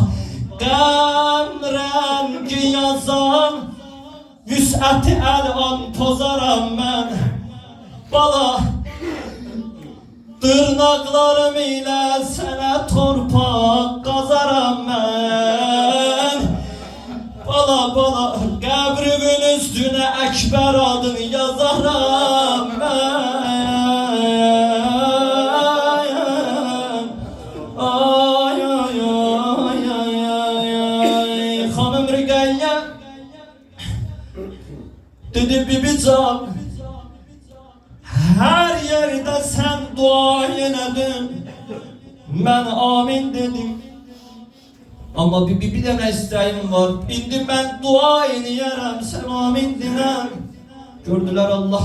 Qəm rəngi yazan vüs'əti əl-an pozaram mən. Bala, dırnaqlarım ilə sənə torpaq qazaram mən. Bala, bala, qəbrimin üstünə Əkbər adını yazaram mən. Ay, ay, ay, ay, ay, ay. Xanım Rüqeyyə dedi, bibican, her yerde sen dua yenedin, ben amin dedim. Ama bir dene isteğim var, indi ben dua yeniyerem, sen amin dinem. Gördüler Allah,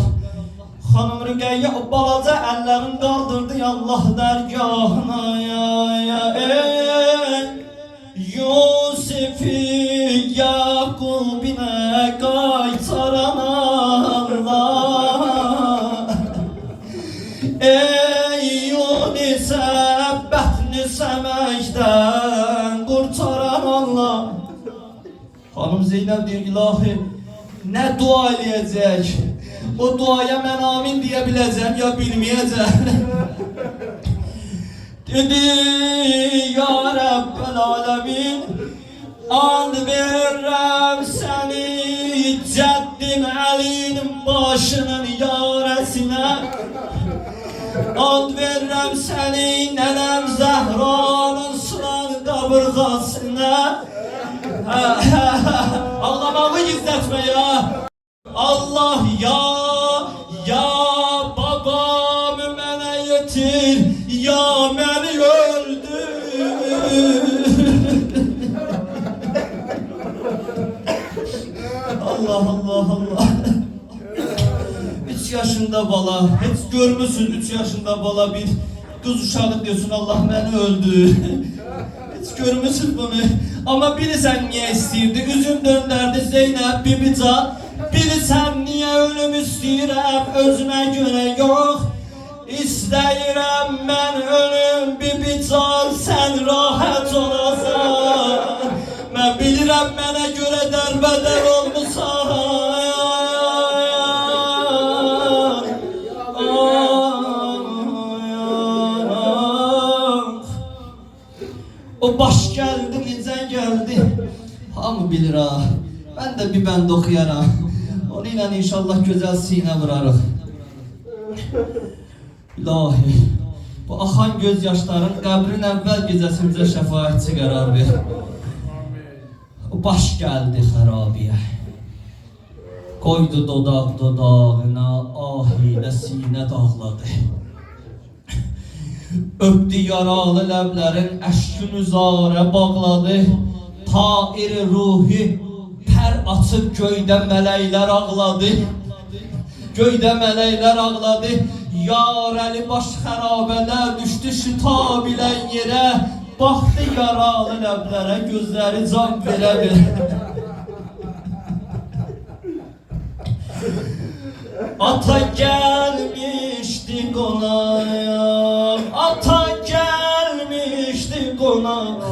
Hanım Rüqeyyə o balaca əllərini qaldırdı Allah dərgahına ya. Ey Yusifi Yakubine qaytaran Allah. Ey Yunus'e bətni səməkdən qurtaran Allah. Hanım Zeynep diyor ilahi ne dua eləyəcək? O duaya mən amin deyə biləcəm ya bilməyəcəm. Dedi ya Rabbel Alemin, and verirəm səni cəddim Əlinin başının yarəsinə. And verirəm səni nənəm Zəhranın sunan qabırğasına. Ağlamağı gizlətmə ya. Allah ya babamı mənə yetir, ya məni öldür. Allah Allah Allah. 3 yaşında bala, hiç görmüşsün 3 yaşında bala bir kız uşağı diyorsun Allah beni öldür. Hiç görmüşsün bunu. Ama bilirsən niye istəyirdi, üzüm döndərdi Zeynep bibican. Bilirsən niye ölüm istəyirəm, özümə göre yok. İstəyirəm mən ölüm bibican, sən rahat olasan. Mən bilirəm mənə göre dərbədər olmusan. O baş geldi, necə geldi? Hamı bilir ha. Ben de bir bənd oxuyaram. Onunla inşallah güzel sinə vurarıq. İlahi, bu axan gözyaşların qəbrin əvvəl gecəsimizə şəfaətçi qərar ver. O baş geldi xarabiyə. Koydu dodaq dodağına, ah ilə sinə dağladı. Öpdü yaralı ləblərin əşkün üzarə bağladı. Tair-i ruhi pər açıb göydə mələklər ağladı. Göydə mələklər ağladı. Yar Əli baş xərabədə düşdü şitab ilə yerə. Baxdı yaralı ləblərə, gözləri can verə verə. Ata gelmişti konaya, ata gelmişti. qonaq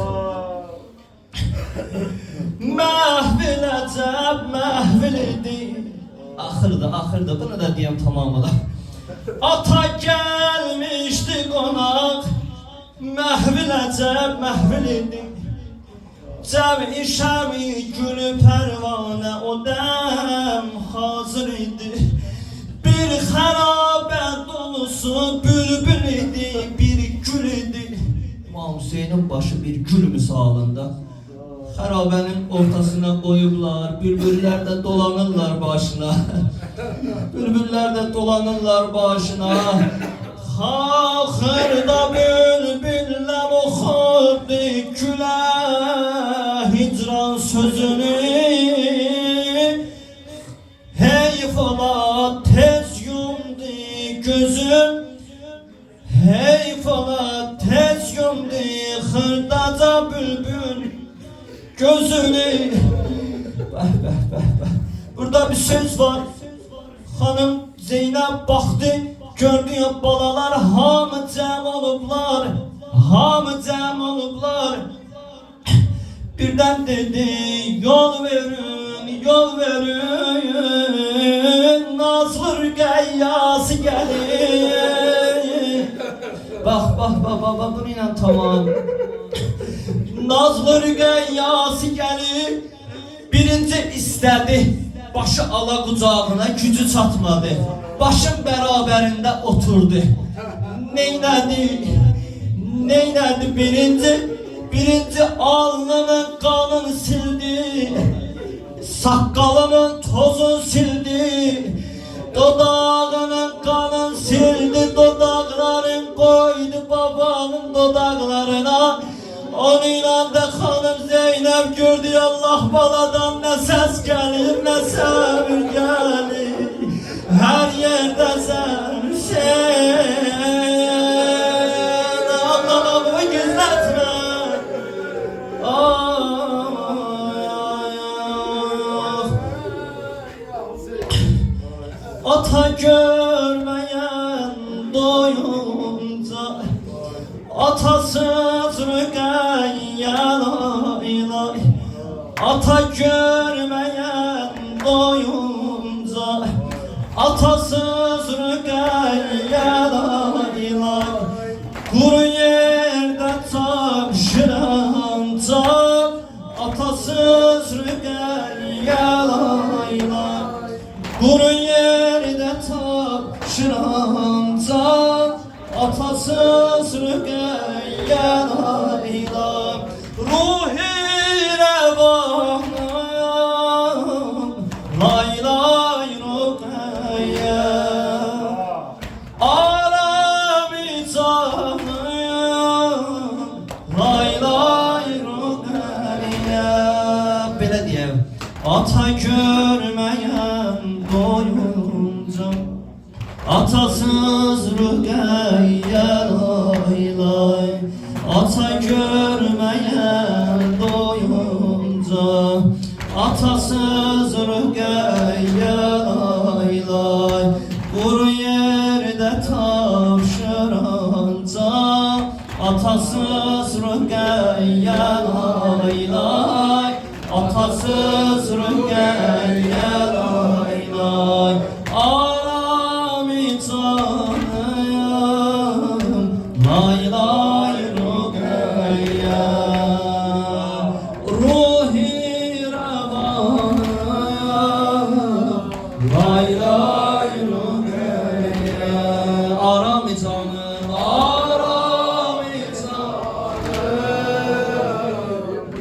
Məhvil əcəb məhvil idi Axırda bunu da deyəm tamamına Ata gəlmişdi qonaq Məhvil əcəb məhvil idi Cəmi şəmi gülü pərvanə o dəm hazır idi Bir xərabə dolusu bülbül idi bir gül idi İmam Hüseynin başı bir gül misalında Xərabənin ortasına qoyublar Bülbüllər də dolanırlar başına Bülbüllər də dolanırlar başına Xaxırda bülbüllər oxurdu gülə Hicran sözünü Heyf ola tez yumdu gözüm Heyf ola tez yumdu xırdaca bülbül gözünü Burada bir söz var Hanım Zeynep baktı Gördü ya balalar hamı cəm olublar Hamı cəm olublar Birden dedi yol verin Nazlı Rüqəyyası gelir Bak bununla tamam Nazlı Rüqəyyası gelir Birinci istedi Başı ala qucağına gücü çatmadı Başın bərabərində oturdu Neynədi Birinci alnının qanını sildi Saqqalının tozunu sildi Dodağının qanını sildi Dodaqların qoydu babanın dodaqlarına Onunla da xanım Zeynep gördü Allah baladan ne ses gelir ne səbir gelir Her yerde sen Allah'ımı gizletme Ata görmeyen doyunca Atasız Rüqəyyə Ata görmeyen doyunca Atasız Rüqəyyə Quru yerdə tapşıranca Atasız Rüqəyyə Quru yerdə tapşıranca Atasız Rüqəyyə Ruhi revanım Lay lay Rüqəyyə Alemi canım Lay lay Rüqəyyə Belə deyəm Ata görməyən doyunca Atasız Rüqəyyə Ata görmeyen doyunca Atasız Rüqəyyə Quru yerde tapşıranca Atasız Rüqəyyə Atasız Rüqəyyə Alami canım Lay lay Rüqəyyə Ruhi revanım Lay lay Rüqəyyə Arami canım Arami canım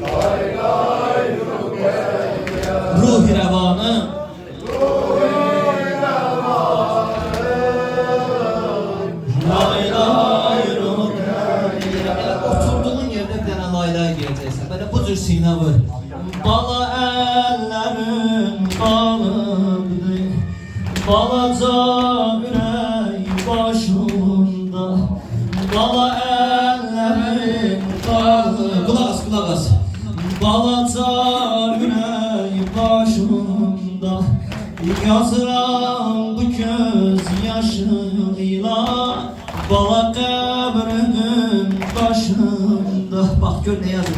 Lay lay Rüqəyyə Ruhi revanım bu cür sinə vur Bala əllərin balıqdır Balaca ürək başımda Bala əllərin balıqdır Qulaq as Balaca ürək başımda Yazıram bu göz yaşıyla Bala qəbrinin başında Bak gör ne yazır.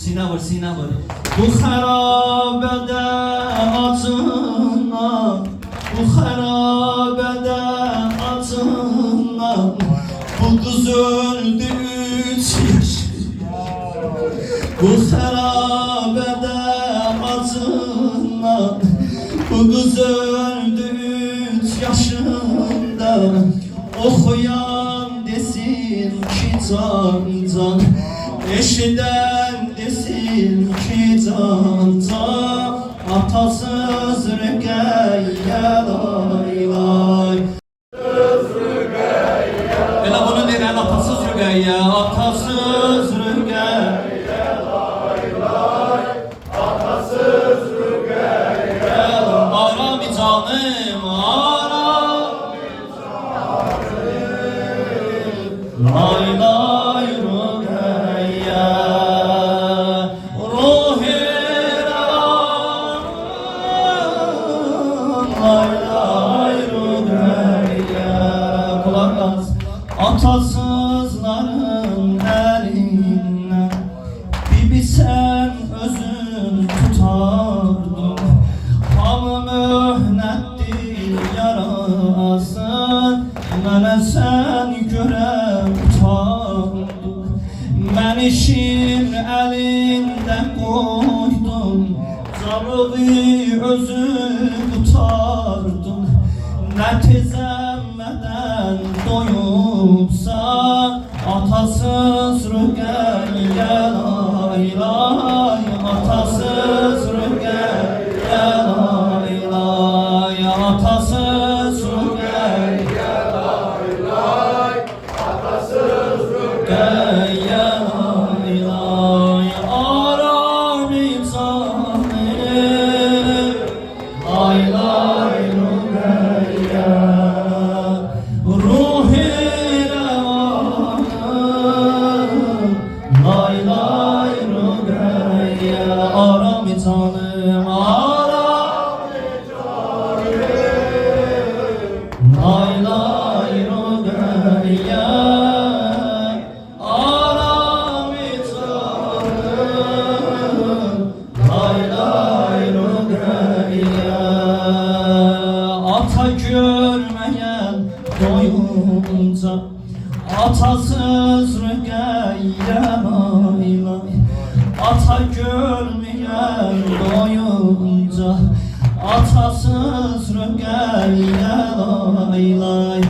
Sinə vur, sinə vur. Bu xərabədə acından, bu xərabədə acından, bu qız öldü 3 yaş. Bu xərabədə acından, bu qız öldü 3 yaşında. Oxuyan desin ki can can, eşidən desin ki can can. Atasız Rüqəyyə lay lay. Elə bunu deyirən atasız Rüqəyyə, atasız Rüqəyyə lay lay. Atasız Rüqəyyə lay. Aram canım, aram canım. Lay lay Rüqəyyə. Atasızların elinden Bibi sen özün tutardın. Hamı möhnətdir yarasın, mənə sən görə utardın. Mən işin əlindən qoydum, canımı özün tutardın. Nə tezəmmədən doyubsan, atasız Rüqəyyə lay lay. Atasız Rüqəyyə lay lay. Atasız Rüqəyyə lay lay. Atasız Rüqəyyə lay lay. Aram-ı canım, lay lay Rüqəyyə. Ruhi revanım, lay lay Rüqəyyə. Aram-ı canım, aram-ı canım, lay lay Rüqəyyə. Aram-ı canım, lay lay Rüqəyyə. Ata görməyən doyunca, atasız Rüqəyyə lay lay. Ata görməyən doyunca, atasız Rüqəyyə lay lay.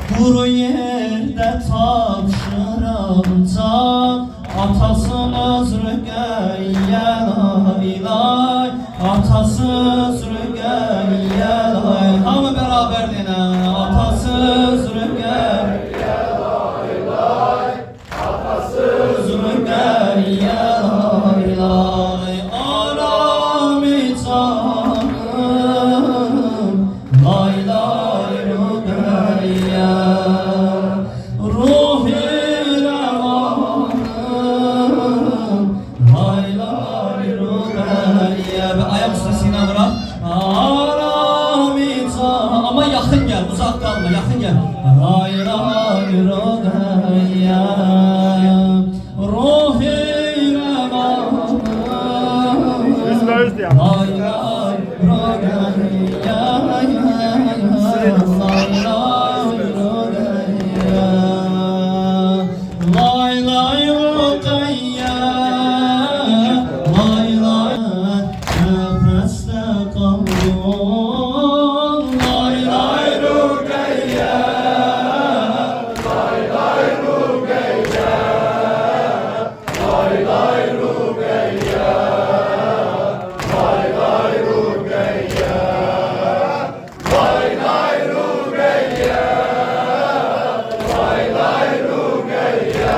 Quru yerdə tapşıram can, atasız Rüqəyyə lay lay. Atasız Rüqəyyə lay. Hamı beraber dinə. Atasız Rüqəyyə lay lay. Atasız Rüqəyyə lay lay. Aram-ı canım, lay lay Rüqəyyə. Ruhi revanım, lay lay Rüqəyyə. Ve ayak üstesine bırak. Aram-ı canım. Ama yakın gel, uzak kalma, yakın gel. Lay lay Rüqəyyə. Ruhi revanım, lay lay Rüqəyyə. Lay lay Rüqəyyə. Lay lay Rüqəyyə. Lay lay nefeste kaldım. Lay lay Rüqəyyə. Lay lay Rüqəyyə. Lay lay Rüqəyyə. Lay lay Rüqəyyə. Lay lay Rüqəyyə. Lay lay Rüqəyyə.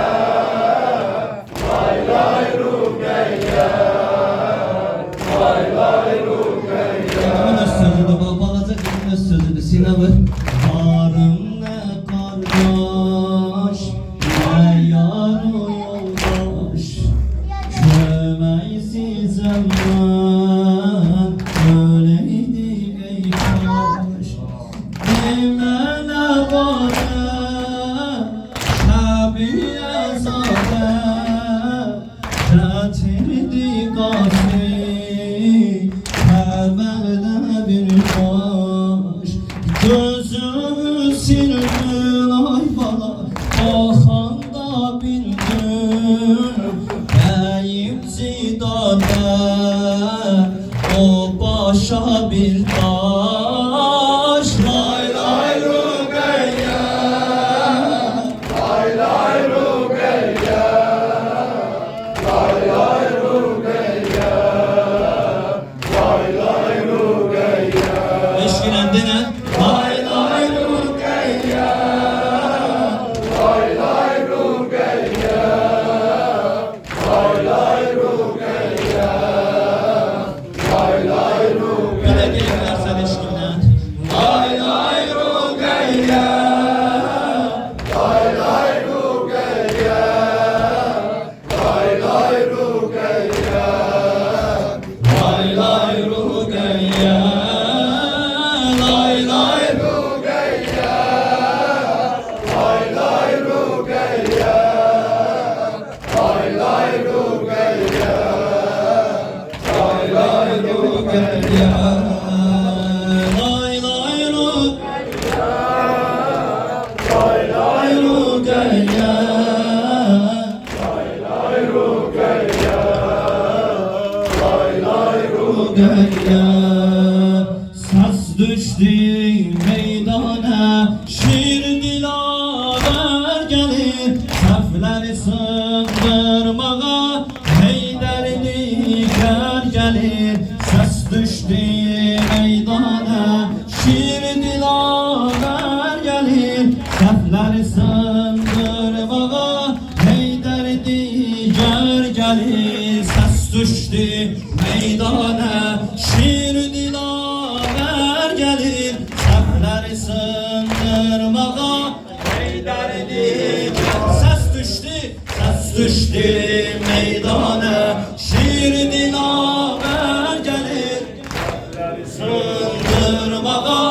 Lay lay Rüqəyyə. Lay lay Rüqəyyə. Kimin öz sözüdür bu? Balaca kimin öz sözüdür? Sinə vur. Varım nə qardaş, nə yar yoldaş, köməksizəm mən, öləydi ey kaş. Demənə varə, Şəbiyə zadə, başı Kəbərdə bir baş Gözümü sildin ay bala Baxanda bildin Deyim zidadə O başa bir taş Lay lay Rüqeyyə Lay lay Rüqeyyə Lay lay Rüqeyyə Lay lay Rüqeyyə Eşkilendin ha? Lay lay Rüqeyyə Lay lay Rüqeyyə Lay lay Rüqeyyə Lay lay Rüqeyyə Bir de gelirlersen eşkilen Lay lay Rüqeyyə Lay lay Rüqeyyə Lay lay Rüqeyyə Lay lay Rüqeyyə Lay lay Rüqeyyə Lay lay Rüqeyyə Lay lay Rüqeyyə Lay lay Rüqeyyə Lay lay Rüqeyyə Lay lay Rüqeyyə Lay lay Rüqeyyə Lay lay Rüqeyyə Səs düşdü meydana Şir dilaver gelir Səhvləri sındırmağa Heydər digar gelir Səs düşdü meydana Şir dilaver gelir Səhvləri sındırmağa Heydər digar gelir Səs düşdü meydana Şir dilaver gelir Səhvləri sındırmağa Heydər digar Səs düşdü meydana Şir dilaver gelir Səhvləri sındırmağa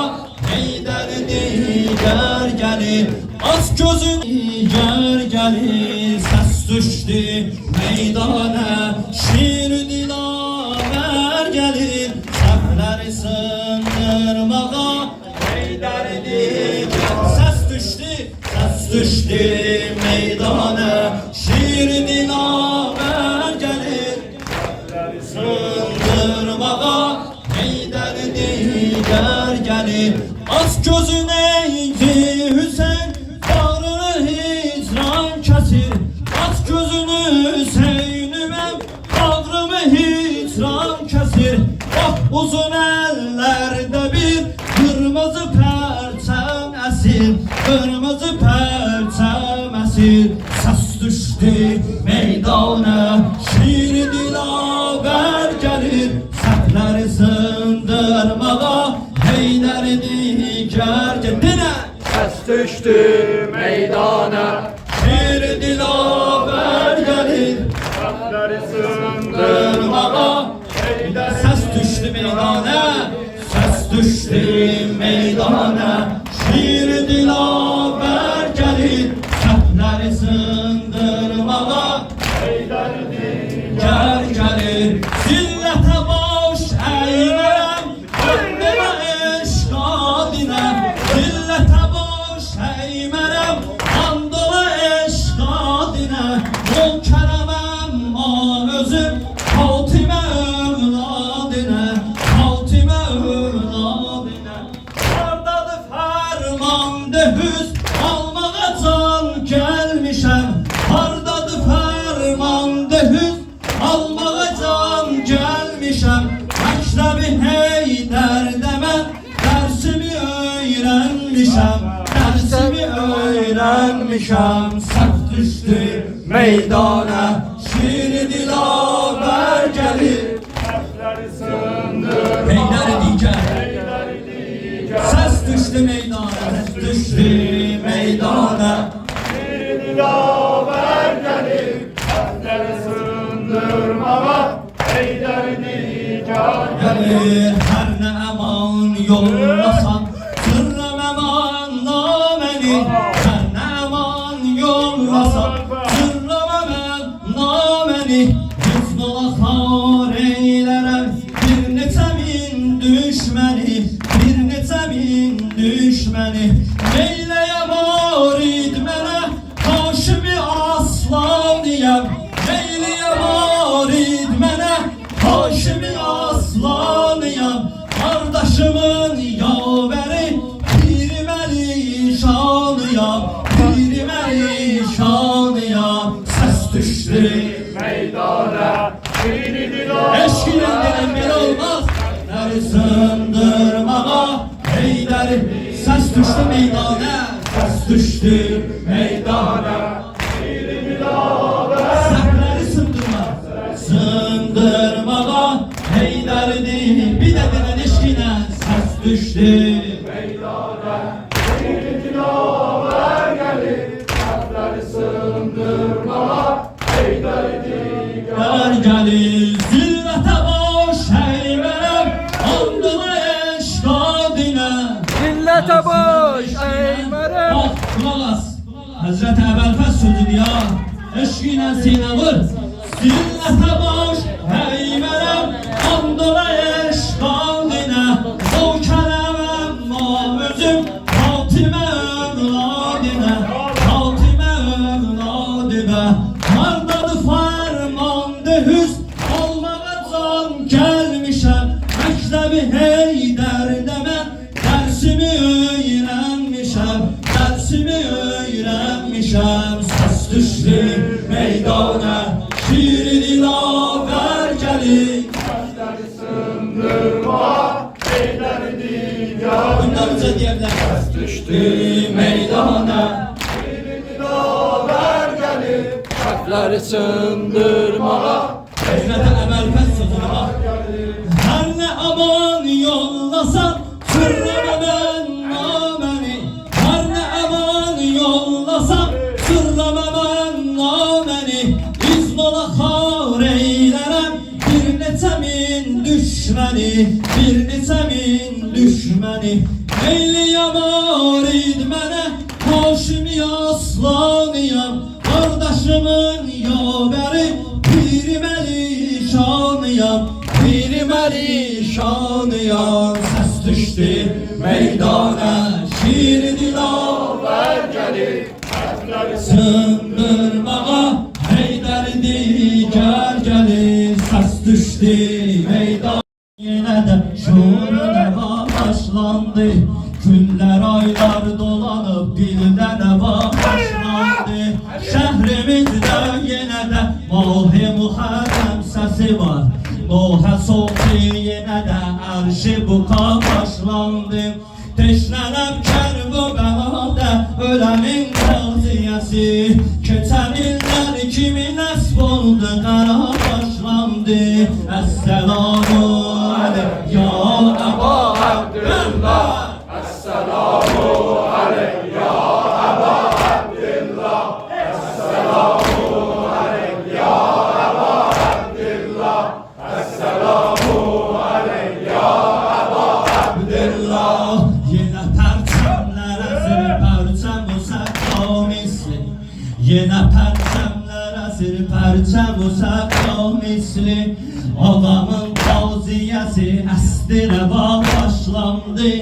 Heydər digar gelir Az gözün digar gelir Səs düşdü meydana Şir dilaver gelir Səhvləri sındırmağa Heydər digar Səs düşdü meydana Şir dilaver gelir Səhvləri sındırmağa Heydər digar gelir Az gözün eğdi Hüseyin Bağrını hicran kesir Az gözünü Hüseyin'imem Bağrımı hicran kesir Bak uzun ellerde bir Kırmızı perçem esir Kırmızı perçem esir Səs düşdü meydana Şir dilaver gelir Səhvləri sındırmağa Heydər digar Dinə Səs düşdü meydana Şir dilaver gelir Səhvləri sındırmağa Dırmağa Səs düşdü meydana Səs düşdü meydana Şir dilaver gelir Səhvləri sındırmağa Digar gelir Zillətə baş əymərəm Öndəmə eşqadinə Zillətə baş əymərəm Andılı eşqadinə Mülkərəm əmma özüm Fatimə övladinə Fatimə övladinə Hardadır fərmandı hüz Almağa can gəlmişəm Hardadır fərmandı hüz Almağa can gəlmişəm Məktəbi Heydərdə mən Dərsimi öyrənmişəm Dərsimi öyrənmişəm Səs düşdü meydana Şir dilaver gelir Heydər digar Səs düşdü meydana Səs düşdü meydana Dilaver gelir Səhvləri sındırmağa Heydər digar Gelir her ne eman yollasan Sırrım eman nameni Her ne eman yollasan Sırrım eman nameni Hüznü Haşimi aslanıyam, kardeşimin yaveri, pirim şanıyam, pirim şanıyam. Ses düştü meydana, şiiri dila. eşkinin dilen bir olmaz. Heyderi sındırmağa, heyderi. Ses düştü meydana, ses düştü meydana. Səhvləri sındırmağa, heydərdi. Bir də denən eşkinə səs düşdü Meydana, şiiri dilaver gelir. Səhvləri sındırmağa, heyderi Gər gəlir zillətə baş heymərəm, andıla eşqadinə. Millete boş eğmerim. Bax, qulaq as, Həzrət Əbəlfəz sözüdür ya. Eşqinə sinə vur. Zillətə baş heymərəm, andıla eşqadinə. O kələməm özüm, Fatimə övladinə, Fatimə övladinə. Hardadır fərmandı hüs, olmağa can gəlmişəm. Məktəbi Heydərdə mən dərsimi öyrənmişəm, dərsimi öyrənmişəm. Səs düşdü meydana, şiiri dilaver gəlir. Səhvləri sındırmağa, heyderi dilaver. Bundan öncə deyəblər. Düştü Meydana, dilaver gelir. Səhvləri sındırmağa, Həzrətə Əbəlfəz sözünə bax. Hər nə aman yollasan, sırrama mən naməni. Hər nə aman yollasan, sırrama mən naməni. İzn ola xar eylərəm, bir neçə min düşməni, bir neçə min düşməni. Eyli yamar id mənə, Haşimi aslanıyam, kardeşimin yaveri, pirim şanıyam, pirim şanıyam. Ses düştü meydana, şiiri dilaver gelir. Səhvləri sındırmağa, heydərdi gər gəlir. Ses düştü meydana, yenə də şuuruna başlandı. Günlər aylar dolanıb bildənə başlandı. Şəhrimizdə yenə də Mahi Muharrem səsi var. Nohə soğudu yenə də ərşi buqa başlandı. Teşnənəm Kərbəladə öləmin qaziyəsi. Keçən illər kimi nəsb oldu qara başlandı. Əssəlamu aleyh ya Əba Abdüllah. Esselamu aleyh ya Eba Abdillah. Esselamu aleyh ya Eba Abdillah. Esselamu aleyh ya Eba Abdullah. Yenə pərçəmlər əsir, pərçəm o səqqa misli. Yenə pərçəmlər əsir, pərçəm o səqqa misli. Adamın tavziyəsi əsdirə başlandı.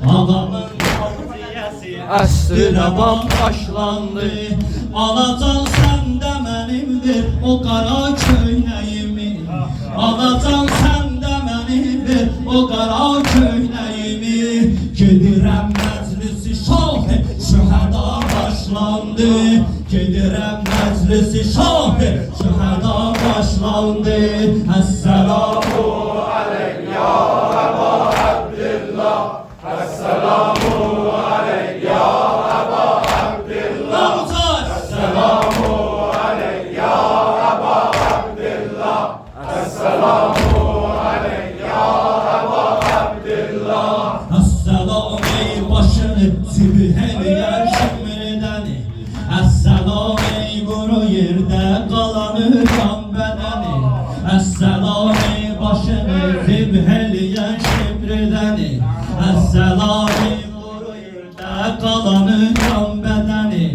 Adamın tavziyəsi əsdirə başlandı. Alacan səndə mənimdir o qara köynəyimi. Alacan səndə mənimdir o qara köynəyimi. Gedirəm məclisi şah-ı şühəda başlandı. Gedirəm məclisi şah-ı şühəda başlandı. Əssəlamu aleyh ya Eba Abdillah. Esselamu aleyh ya Eba Abdillah. Esselamu aleyh ya Eba Abdillah. Esselamu aleyh ya Eba Abdillah. Əssalam ey başını zibhəliyər şimridəni. Əssalam ey quru yerdə qalanı qan bədəni. Əssalam ey başını zibhəliyər şimridəni. Əssalam ey quru yerdə qalanı qan bədəni.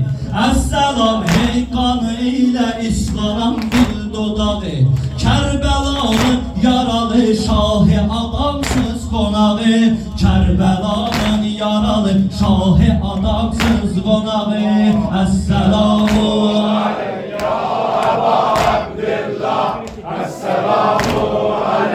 Əssalam ey qanı ilə islanan dil dodağı. Kərbəlanın yaralı şahı adamsız qonağı. Kərbəlanın yaralı şahı adamsız qonağı. Əssəlamu Ya Eba Abdillah. Esselamu aleyh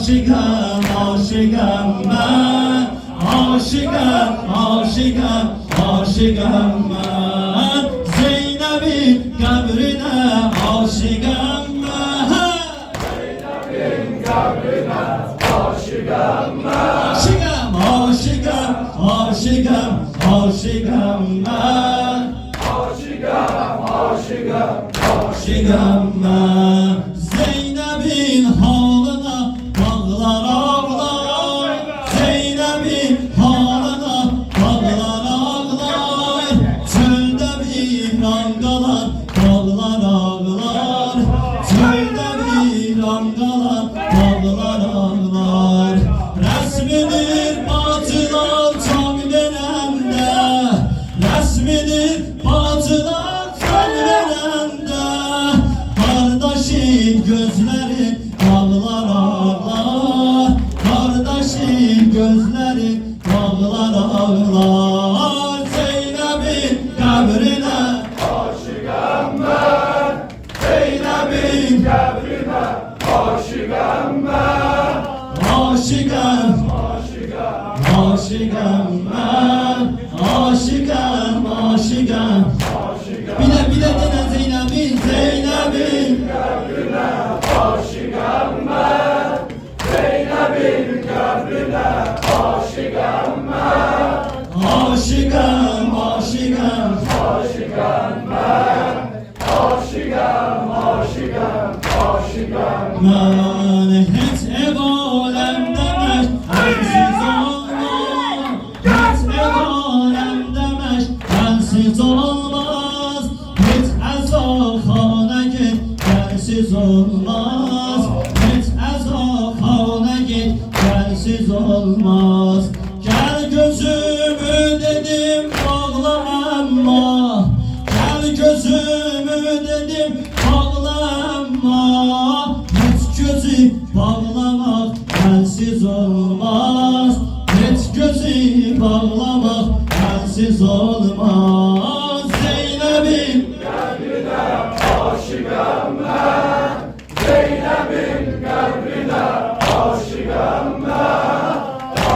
aşıqam, aşıqam mən. Aşıqam, aşıqam, aşıqam mən. Zeynəbin qəbrinə aşıqam mən. Aşıqam, aşıqam, aşıqam, aşıqam mən. Aşıqam mən. Zeynəbin halına bağlar ağlar. Zeynəbin halına bağlar ağlar. Çöldə viran qalan bağlar ağlar. Çöldə viran qalan bağlar ağlar. Rəsmidir bacılar can verəndə. Rəsmidir bacılar can verəndə. Qardaşın gözləri bağlar ağlar. Qardaşın gözləri bağlar ağlar. Zeynəbin qəbrinə Aşıqam mən, Zeynəbin qəbrinə aşıqam mən. aşıqam, aşıqam mən. Aşıqam, aşıqam. Bir də denə Zeynəbin, Zeynəbin Qəbrinə aşıqam mən, Zeynəbin qəbrinə aşıqam mən. aşıqam, aşıqam. Aşıqam mən, aşıqam, aşıqam, aşıqam. Mən heç ev aləmdə mənsiz olmaz. Heç ev aləmdə mənsiz olmaz. Heç əzalxana get gəlsiz olmaz. Heç əzalxana get gəlsiz olmaz. Gəl gözümü dedim bağla amma. Gəl gözümü dedim bağla amma. Heç gözü bağlamaq mənsiz olmaz. Heç gözü bağlamaq mənsiz olmaz. Zeynəbin Qəbrinə aşıqam mən, Zeynəbin qəbrinə aşıqam mən.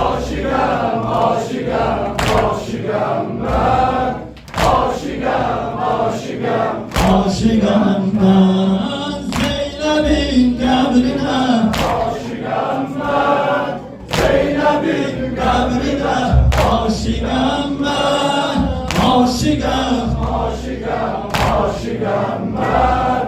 Aşıqam, aşıqam, aşıqam mən. Aşıqam, aşıqam, aşıqam mən. Zeynəbin qəbrinə aşıqam mən. Zeynəbin qəbrinə aşıqam mən. Aşıqam, aşıqam, aşıqam mən.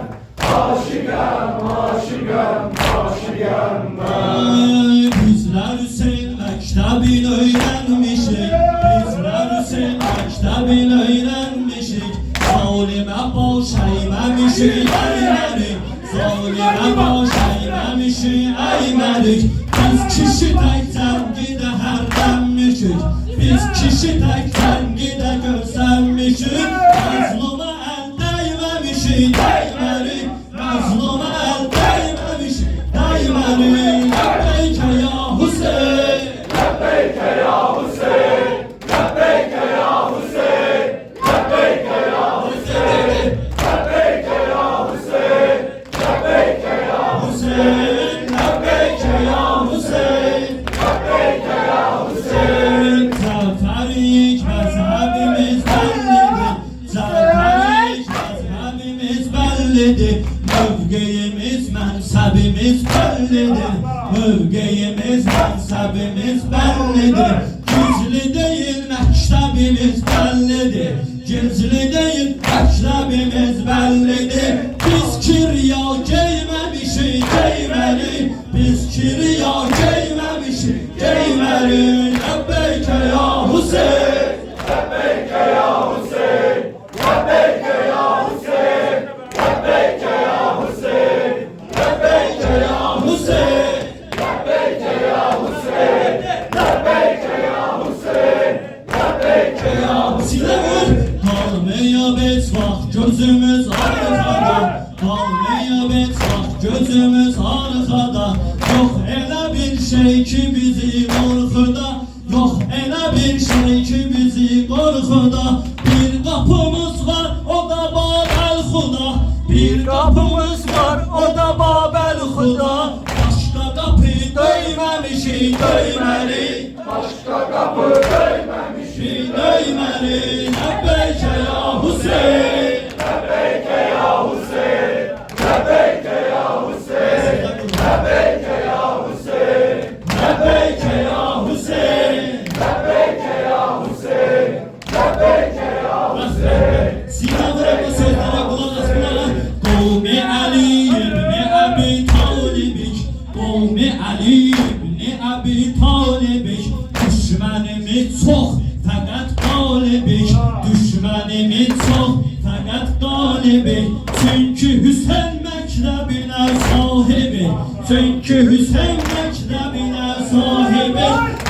Aşıqam, aşıqam, aşıqam mən. Bizlər Hüseyn məktəbin öyrənmişik. Bizlər Hüseyn məktəbin öyrənmişik. Zalimə baş əyməmişik, əymərik. Zalimə baş əyməmişik, əymərik. Biz kişi tək cəmgidə hərlənmişik. Biz kişi tək cəmgidə görsənmişik. Məzluma əl dəyməmişik, dəymərik. Məzluma əl dəyməmişik, dəymərik. Ləbbeykə ya Hüseyn. Ləbbeykə ya Hüseyn, Ləbbeykə ya Hüseyn, Ləbbeykə ya Hüseyn, Ləbbeykə ya Hüseyn, Ləbbeykə ya Hüseyn, Ləbbeykə ya Hüseyn. Ləbbeykə ya Hüseyn. Cəfərik məzhəbimiz bəllidir. Cəfərik məzhəbimiz bəllidir. Mövqeyimiz, mənsəbimiz bəllidir. Mövqeyimiz, mənsəbimiz bəllidir. Gizli deyil məktəbimiz bəllidir. Gizli deyil məktəbimiz bəllidir. Biz kirya geyməmişik, geymərik. Biz kirya geyməmişik, geymərik. Ləbbeykə ya Hüseyn. Ləbbeykə ya Hüseyn, Ləbbeykə ya Hüseyn, Ləbbeykə ya Hüseyn, Ləbbeykə ya Hüseyn. Ləbbeykə ya Hüseyn, Ləbbeykə ya Hüseyn, Ləbbeykə ya Silə vur. Qalmayıb heç vaxt gözümüz arxada. Qalmayıb heç vaxt gözümüz arxada. Yox elə bir şey ki bizi qorxuda. Yox elə bir şey ki bizi qorxuda. Bir qapımız var, o da Babəlxuda. Bir qapımız var, o da Babəlxuda. Başqa qapı deyil. döyməmişik, döyməli. Başka kapı döymemişik. Döyməli, Ləbbeyke ya Hüseyin. Lebbeyke ya Hüseyin. Lebbeyke ya Hüseyin. Lebbeyke ya Hüseyin. Ləbbeyke ya Hüseyin. Lebbeyke ya Hüseyin. Lebbeyke ya Hüseyin. Sina bırakma sözlere kulak as kulak. Kavmi Ali ibni Abi Talibik. Kavmi Ali ibni Abi Talibik. Düşmanımız çok fakat galibik. Düşmanımız çok fakat galibik. Çünkü Hüseyin mektebine sahibi. Çünkü Hüseyin mektebine sahibi.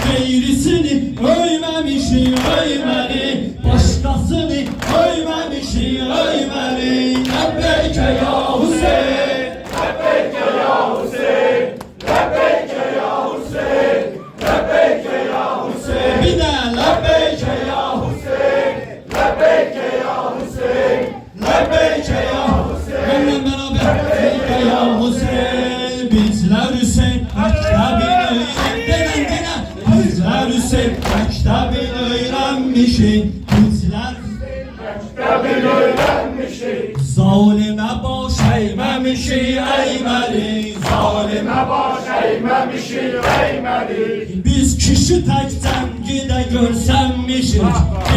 Geyrisini öymemişi öymeli. Başkasını öymemişi öymeli. Lebbeyke ya Hüseyin. Lebbeyke ya Hüseyin. Lebbeyke ya Hüseyin. Lebbeyke ya Hüseyin. Bir de lebbeyke ya Hüseyin. Lebbeyke ya Hüseyin. Lebbeyke ya Benimle beraber lebbeyke ya Hüseyin. Bizler Hüseyin mektebini öğren. Bizler Hüseyin mektebini öğrenmişik. Bizler Mektebini öğrenmişik. zalime baş eğmemişik eğmeli. Zalime baş eğmemişik, eğmedik. Biz kişi tekten gide görsenmişik.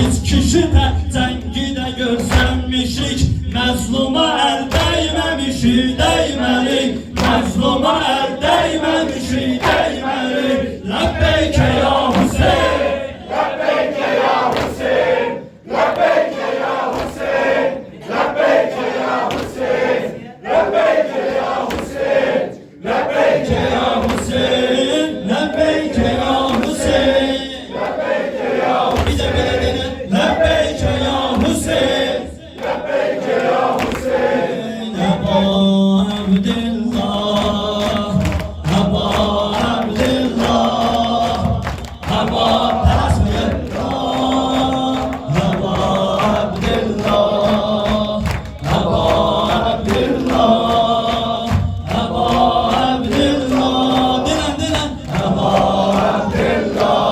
Biz kişi tekten gide görsenmişik. Məzluma el değmemişik değmeli. Məzluma el değmemişik değmeli. Lebbeyke ya Hüseyin. Lebbeyke ya Hüseyin. Lebbeyke ya Hüseyin. Lebbeyke ya Hüseyin. Lebbeyke ya Hüseyin. Lebbeyke Ya Hüseyin, lebbeyke ya Hüseyin. Lebbeyke ya Bir de lebbeyke ya Hüseyin. Lebbeyke ya Hüseyin. Eba Abdillah, Eba Abdillah, Eba Abdillah, Eba Abdillah, Eba Abdillah, Eba Abdillah. Dilen Eba Abdillah.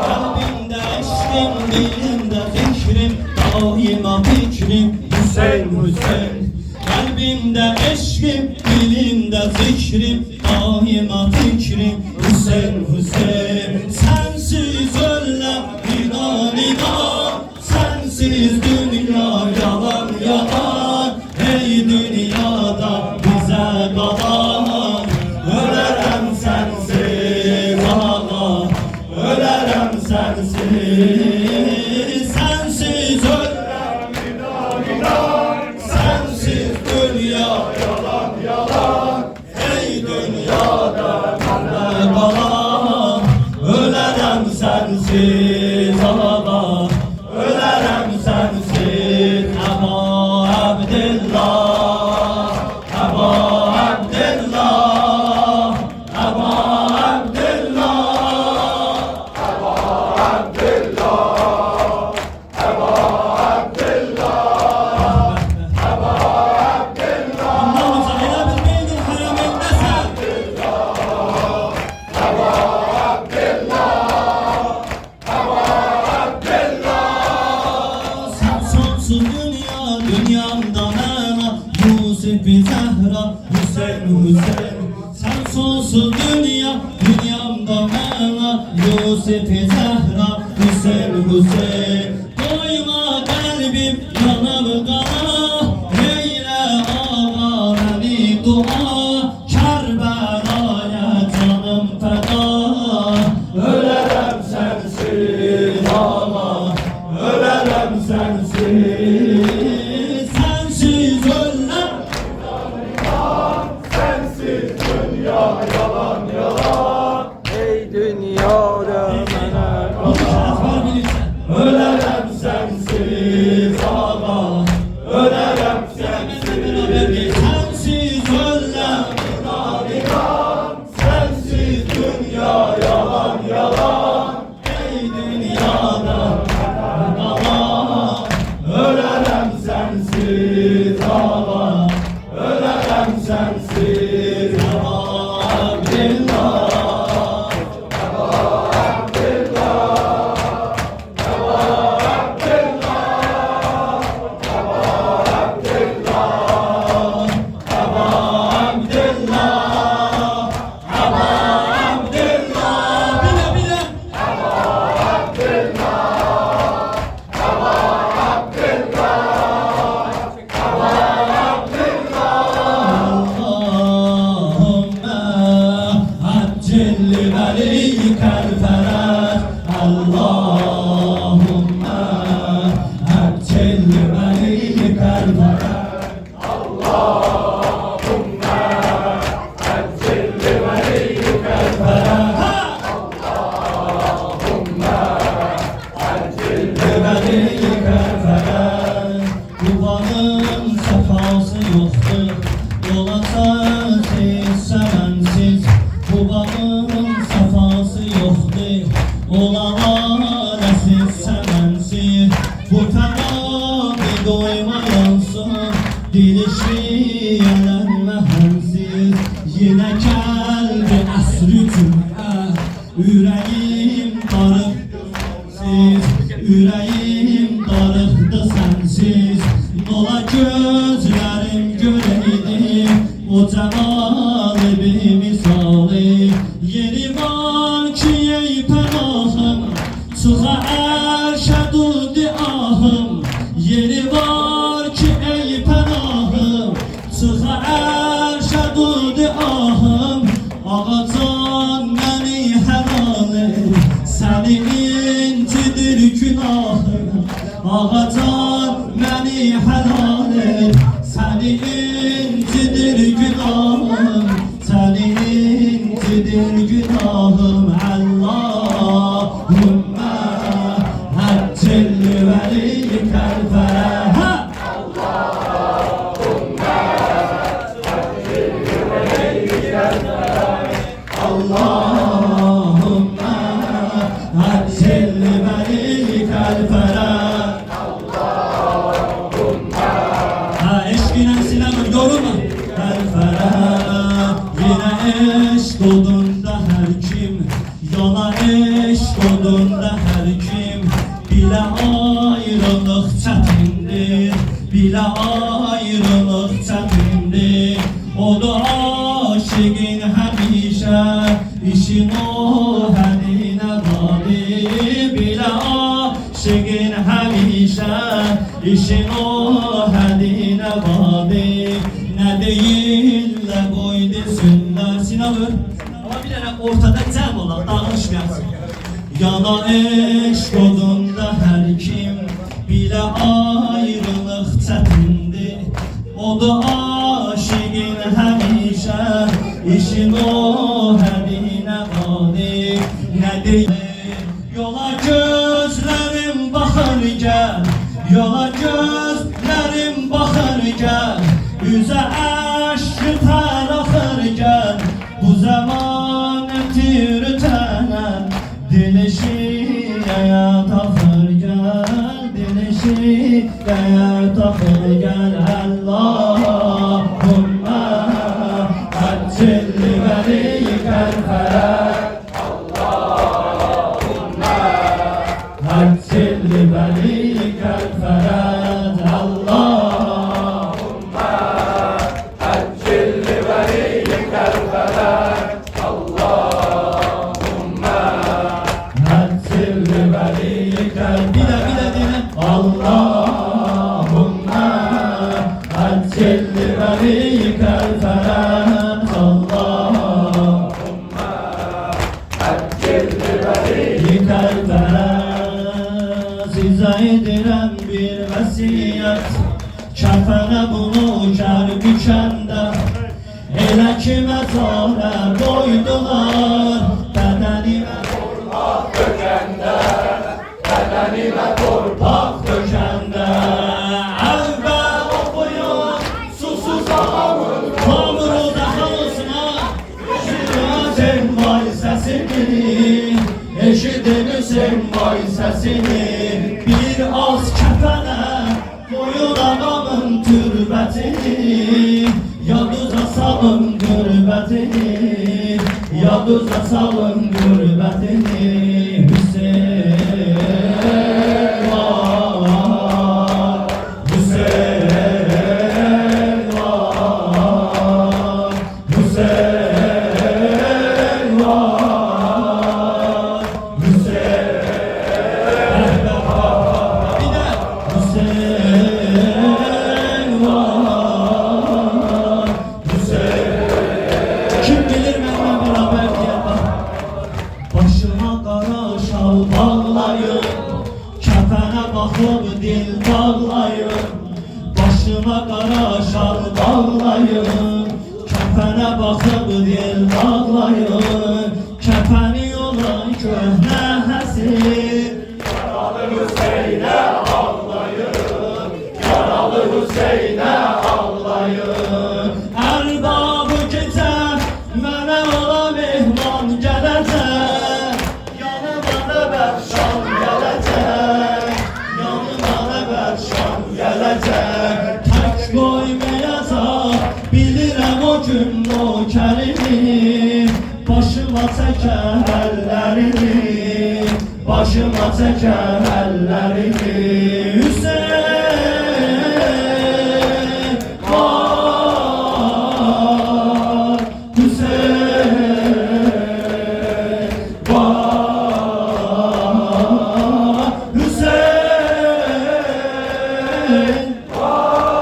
Kalbimde eşkim, dilimde fikrim, daima fikrim Hüseyin Hüseyin. Kalbimde eşkim, dilimde fikrim, daima fikrim Hüseyin Hüseyin. Sensiz ölüm inan inan, sensiz dünya yalan yalan. Ey dünyada bize kalan, ölerem sensiz ağa. Ölerem sensiz, sensiz ölürem inan inan. Sensiz dünya yalan yalan. Ey dünyada bana kalan, ölerem sensiz ağa. Ölerem sensiz Eba Abdillah, Eba Abdillah, Eba Abdillah. Allah'ım sana bir beygir haramindesin. Sen sonsuz dünya, dünyamda mena. Yusuf-i Zehra, Hüseyin Hüseyin. Sen sonsuz dünya, dünyamda mena. Yusuf-i Zehra, Hüseyin Hüseyin. Doyma kalbim yanıp kana. Eyle ağa beni dua. Kerbela'ya canım feda. Ölerem sensiz ağa. Ölerem sensiz. Sensiz ölürem. Sensiz dünya yalan yalan. Ey dünyada mene Ölerem sensiz ağa. Ölerem sensiz. Sensiz ölürem. Sensiz dünya yalan yalan. Ey dünyada kalan. Ölerem sensiz ağa. Kubanın sefası yoktur, yola sensiz, sevensiz. Kubanın sefası yoktur, ola alesiz, sevensiz. Bu ferabi doymayansın, dilişiyeler mehensiz. Yine geldi əsri cümlə, ürəyim darıb siz, ürəyim darıqdı sənsiz. Nola gözlərim görəydi o cəmalı bir misalı. Yeri var ki ey pənahım, çıxa ərşə durdu ahım. Yeri var ki ey pənahım, çıxa ərşə durdu ahım. Ağacan məni helal et, səni incidir günahım. Ağacan məni helal et, səni incidir günahım. Səni incidir günahım. Allahümme həccilli vəli kəlfərə. Allahümme həccilli vəli kəlfərə. Eşkine silahı yorulma Kəlfərə. Yine eşk odunda her kim, yana eşk odunda her kim. Bilə ayrılıq çətindir, bilə ayrılıq çətindir. Odur aşıqin həmişə, işin o hədinə qadir. Bilə aşıqin həmişə, işin o hədinə qadir. Nə deyirlər qoy desinlər. Sinan vur. Ama bir dənə ortada cəm olan danışmayasın. Yana eşk odunda hər kim, bilə ayrılıq çətindir. Odur aşıqin həmişə, işin o hədinə qadir. Nə deyir? Yola gözlərim baxır gəl, yola gözlərim baxır gəl. Üzə əşq tər axır gəl, bu zəmanəti rütənən. Dilişiyə taxır gəl, dilişiyə taxır gəl. Allahümme həccilli vəli kəlfərə. Həccilli vəli kəlfərə. Allahümme həccilli vəli kəlfərə. həccilli vəli kəlfərə. Bir də dinə. Allahümme həccilli vəli kəlfərə. Allahümme həccilli vəli kəlfərə. Sizə edirəm bir vəsiyyət, kəfənə bunu kər bükəndə. Elə ki məzarə qoydular, bədənimə torpaq dökəndə, bədənimə torpaq dökəndə. Əvvəl oxuyun, Susuz ağamın Hamurda xalısına, eşidin vay səsini, eşidin vay səsini. Bir az kəfənə qoyun ağamın türbətini. Yaduza salın qürbətini, yaduza salın qürbətini. Hüseyin var, Hüseyin var, Hüseyin var, Hüseyin. Bir de Hüseyin var, Hüseyin. Kim bilir benimle beraber diye bak. ağlayın, kəpənə baxıb dil bağlayın, kəpəni olan köhnə həsir. Yaralı Hüseyn'e ağlayın, yaralı Hüseyn'e ağlayın. Ərbabı gecə mənə ola mehman gələcək, yanıma nə bərşan gələcək, yanıma nə bərşan gələcək. Tək qoymayacaq, bilirəm o gün o kəlimi, başıma çəkər əllərini, başıma çəkər əllərini. Hüseyn var, Hüseyn var, Hüseyn var,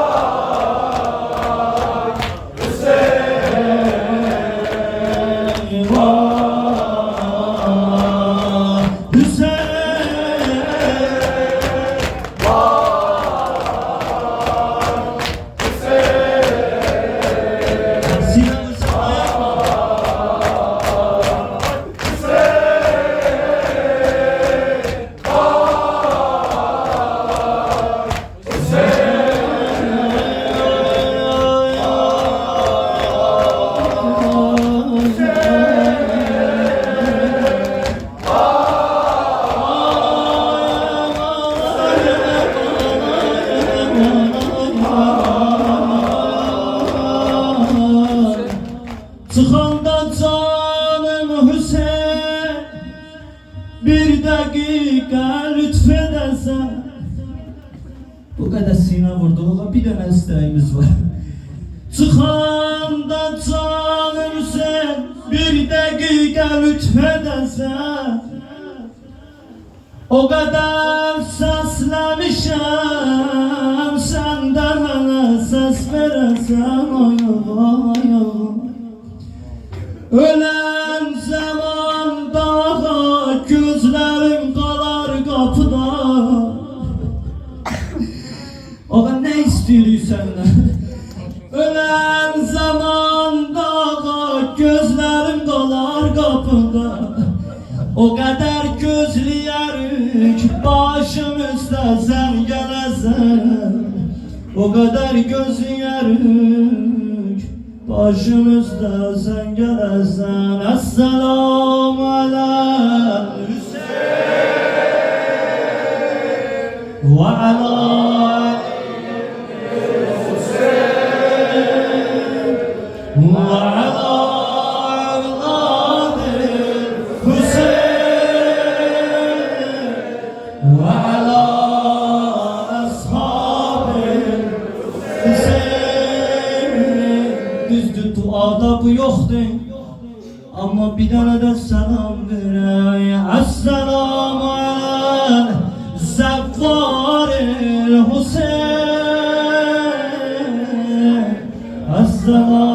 Hüseyn var, Hüseyn. Çıxanda canım Hüseyn, bir dəqiqə lütf edəsən. Bu qədər sinə vurduğuna bir dənə istəyimiz var. Çıxanda canım Hüseyn, bir dəqiqə lütf edəsən. O qədər səsləmişəm, sən də mənə səs verəsən. Ay ay ay. Ölen zaman daha gözlerim qalar qapıda. Ağa ne istiyorsun senden? Ölen zaman daha gözlerim qalar qapıda. O kadar gözleyərik başım üstə sən gələsən. O kadar gözleyərik başım üstə sən gələsən. Esselamu ala Hüseyin ve ala Hüseyin ve ala evladır Hüseyin ve ala ashabir Hüseyin. Düzdür duada bu yoxdur, amma bir dənə də salam verək. Esselamu aleyh Zəvvar-ı Hüseyin. Esselamu